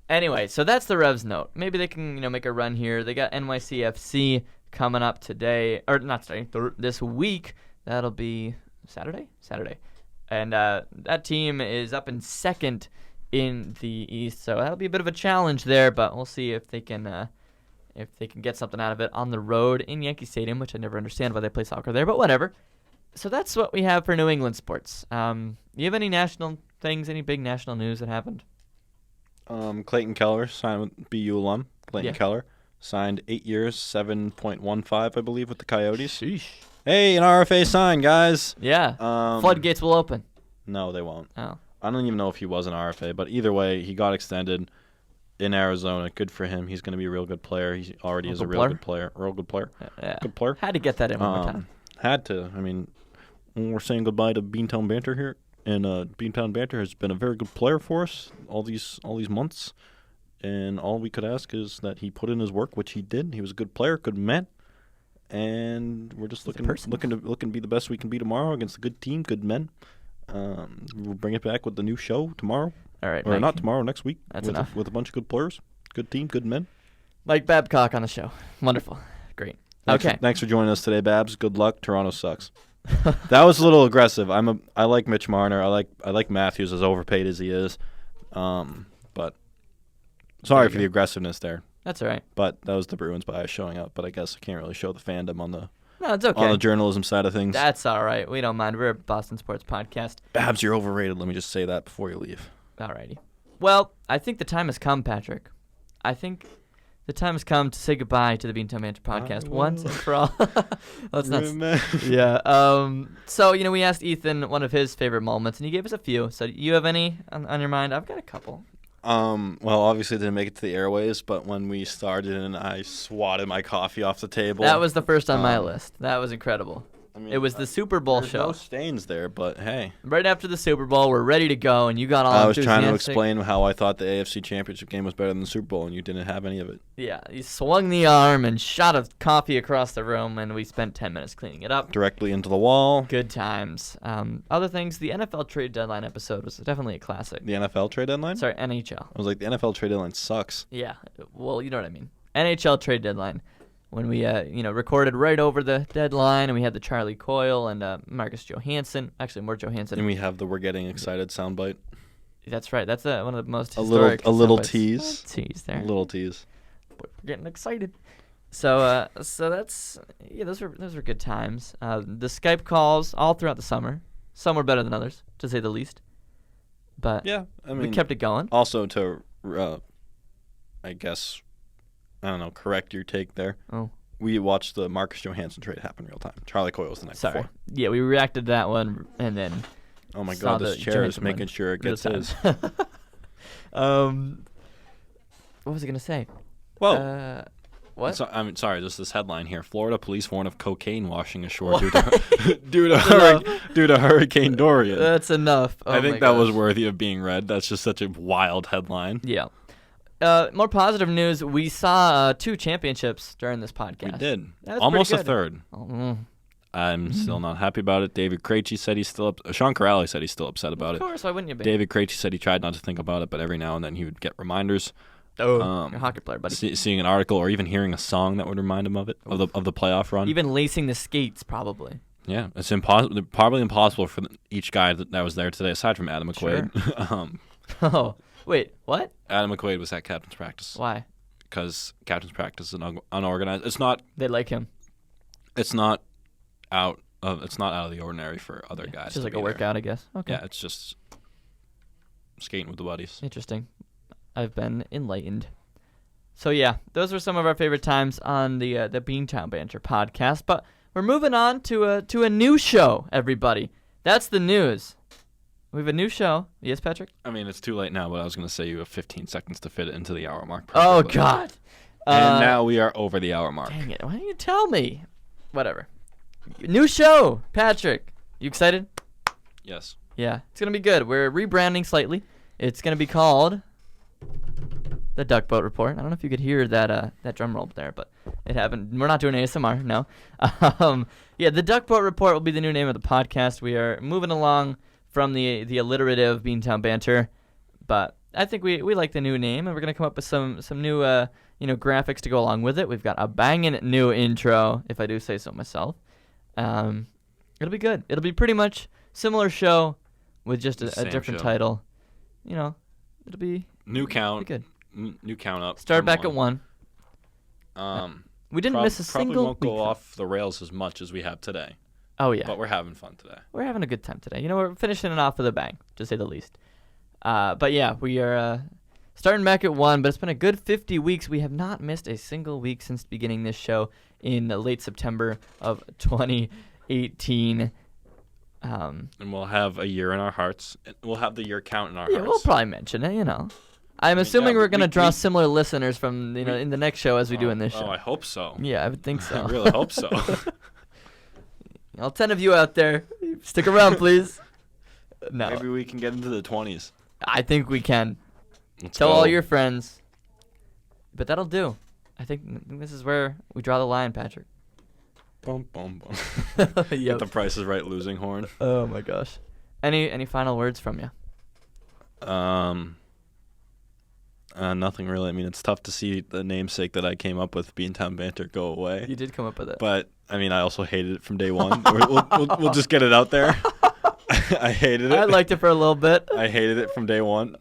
Anyway, so that's the Revs note. Maybe they can, make a run here. They got NYCFC coming up today, or not today, this week. That'll be Saturday? Saturday. And that team is up in 2nd in the East, so that'll be a bit of a challenge there, but we'll see if they can get something out of it on the road in Yankee Stadium, which I never understand why they play soccer there, but whatever. So that's what we have for New England sports. You have any national things, any big national news that happened? Clayton Keller signed with BU alum. Clayton Yeah. Keller signed 8 years, 7.15, I believe, with the Coyotes. Sheesh. Hey, an RFA sign, guys. Yeah. Floodgates will open. No, they won't. Oh. I don't even know if he was an RFA, but either way, he got extended in Arizona. Good for him. He's going to be a real good player. He already is a real good player. Real good player. Yeah. Good player. Had to get that in one more time. Had to. I mean, we're saying goodbye to Beantown Banter here, and Beantown Banter has been a very good player for us all these months, and all we could ask is that he put in his work, which he did. He was a good player, good man, and we're just looking to be the best we can be tomorrow against a good team, good men. We'll bring it back with the new show tomorrow. All right, or Mike. not tomorrow, next week. That's enough. With a bunch of good players, good team, good men. Mike Babcock on the show. Wonderful. Great. Okay. Thanks for joining us today, Babs. Good luck. Toronto sucks. That was a little aggressive. I like Mitch Marner. I like Matthews, as overpaid as he is. But sorry for the aggressiveness there. That's all right. But that was the Bruins bias showing up. But I guess I can't really show the fandom on the No, it's okay. on the journalism side of things. That's all right. We don't mind. We're a Boston sports podcast. Babs, you're overrated. Let me just say that before you leave. All righty. Well, I think the time has come, Patrick. I think the time has come to say goodbye to the Beantown Banter podcast once and for all. Let's not. Yeah. So, we asked Ethan one of his favorite moments, and he gave us a few. So, you have any on your mind? I've got a couple. Well, obviously it didn't make it to the airways, but when we started and I swatted my coffee off the table. That was the first on my list. That was incredible. I mean, It was the Super Bowl there's show. no stains there, but hey. Right after the Super Bowl, we're ready to go, and you got all I was trying to enthusiastic. explain how I thought the AFC Championship game was better than the Super Bowl, and you didn't have any of it. Yeah, you swung the arm and shot a coffee across the room, and we spent 10 minutes cleaning it up. Directly into the wall. Good times. Other things, the NFL trade deadline episode was definitely a classic. The NFL trade deadline? Sorry, NHL. I was like, the NFL trade deadline sucks. Yeah, well, you know what I mean. NHL trade deadline. When we, recorded right over the deadline, and we had the Charlie Coyle and Marcus Johansson. Actually, more Johansson. And we have the "We're Getting Excited" soundbite. That's right. That's one of the most A historic little soundbites. tease. Tease there. A little tease. We're getting excited. So that's those were good times. The Skype calls all throughout the summer. Some were better than others, to say the least. But Yeah, I mean, we kept it going. Also to, I guess, I don't know, correct your take there. Oh, We watched the Marcus Johansson trade happen real time. Charlie Coyle was the night sorry. before. Yeah, we reacted to that one, and then Oh my saw God, this the chair is Johansson making one sure it real gets time. his. What was I gonna say? Whoa. What? So, I'm sorry, just this headline here. Florida police warn of cocaine washing ashore due to Hurricane Dorian. That's enough. Oh I think my that was gosh. worthy of being read. That's just such a wild headline. Yeah. More positive news. We saw 2 championships during this podcast. We did. That was Almost a pretty good. third. I'm still not happy about it. David Krejci said he's still Sean Corrali said he's still upset about it. Of course, why wouldn't you be? David Krejci said he tried not to think about it, but every now and then he would get reminders. You're a hockey player, buddy. Seeing an article or even hearing a song that would remind him of it, of the playoff run. Even lacing the skates, probably. Yeah, it's probably impossible for each guy that was there today, aside from Adam McQuaid. Sure. Oh, wait, what? Adam McQuaid was at captain's practice. Why? Because captain's practice is unorganized. It's not. They like him. It's not out of the ordinary for other guys. It's just like a there. workout, I guess. Okay. Yeah, it's just skating with the buddies. Interesting. I've been enlightened. So yeah, those were some of our favorite times on the Beantown Banter podcast. But we're moving on to a new show, everybody. That's the news. We have a new show. Yes, Patrick? I mean, it's too late now, but I was going to say you have 15 seconds to fit it into the hour mark. Oh, perfectly. God. And now we are over the hour mark. Dang it. Why didn't you tell me? Whatever. New show, Patrick. You excited? Yes. Yeah, it's going to be good. We're rebranding slightly. It's going to be called the Duck Boat Report. I don't know if you could hear that drum roll there, but it happened. We're not doing ASMR, no. Yeah, the Duck Boat Report will be the new name of the podcast. We are moving along from the alliterative Beantown Banter, but I think we like the new name, and we're going to come up with some new graphics to go along with it. We've got a banging new intro, if I do say so myself. It'll be good. It'll be pretty much similar show with just a different title. You know, it'll be new count. Good. New count up. Start back at 1. We didn't miss a probably single won't go week. off the rails as much as we have today. Oh yeah, But we're having fun today. we're having a good time today. You know, we're finishing it off with a bang, to say the least. But yeah, we are starting back at 1. But it's been a good 50 weeks. We have not missed a single week since beginning this show in late September of 2018. And we'll have a year in our hearts. We'll have the year count in our Yeah, hearts. we'll probably mention it. You know, I'm assuming we're gonna draw we- similar listeners from in the next show as we do in this show. Oh, I hope so. Yeah, I would think so. I really hope so. All 10 of you out there, stick around, please. No, Maybe we can get into the 20s. I think we can. Let's Tell go. all your friends. But that'll do. I think this is where we draw the line, Patrick. Bum, bum, bum. Get Yep. the Price is Right losing horn. Oh my gosh. Any final words from you? Nothing really. I mean, it's tough to see the namesake that I came up with, Beantown Banter, go away. You did come up with it. But I mean, I also hated it from day one. we'll just get it out there. I hated it. I liked it for a little bit. I hated it from day one.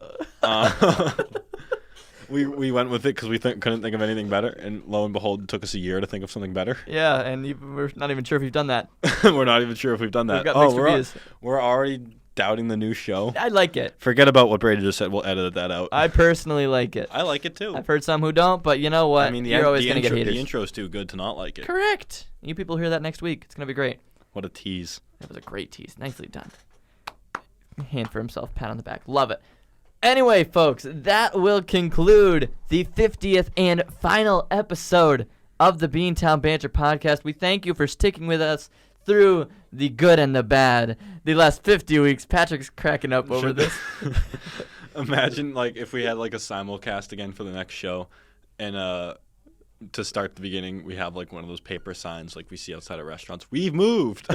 We went with it because we couldn't think of anything better, and lo and behold, it took us a year to think of something better. Yeah, and we're not even sure if you've done that. We're not even sure if we've done that. We've got mixed we're reviews. we're already doubting the new show. I like it. Forget about what Brady just said. We'll edit that out. I personally like it. I like it too. I've heard some who don't, but you know what? I mean, You're always going to get haters. The intro's too good to not like it. Correct. You people hear that next week. It's going to be great. What a tease. That was a great tease. Nicely done. Hand for himself. Pat on the back. Love it. Anyway, folks, that will conclude the 50th and final episode of the Beantown Banter podcast. We thank you for sticking with us through the good and the bad. The last 50 weeks. Patrick's cracking up over this. Imagine if we had a simulcast again for the next show, and to start the beginning, we have one of those paper signs we see outside of restaurants. We've moved.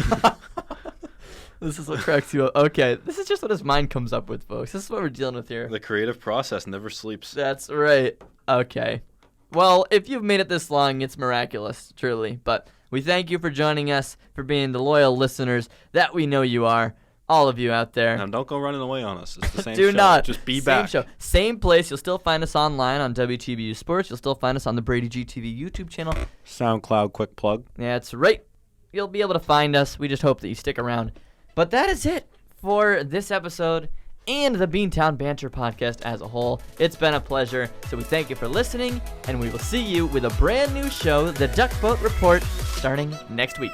This is what cracks you up. Okay, this is just what his mind comes up with, folks. This is what we're dealing with here. The creative process never sleeps. That's right. Okay. Well, if you've made it this long, it's miraculous, truly. But we thank you for joining us, for being the loyal listeners that we know you are, all of you out there. Now, don't go running away on us. It's the same Do show. not. Just be Same back. show. Same place. You'll still find us online on WTBU Sports. You'll still find us on the Brady GTV YouTube channel. SoundCloud, quick plug. That's right. You'll be able to find us. We just hope that you stick around. But that is it for this episode and the Beantown Banter podcast as a whole. It's been a pleasure. So we thank you for listening, and we will see you with a brand new show, the Duck Boat Report, starting next week.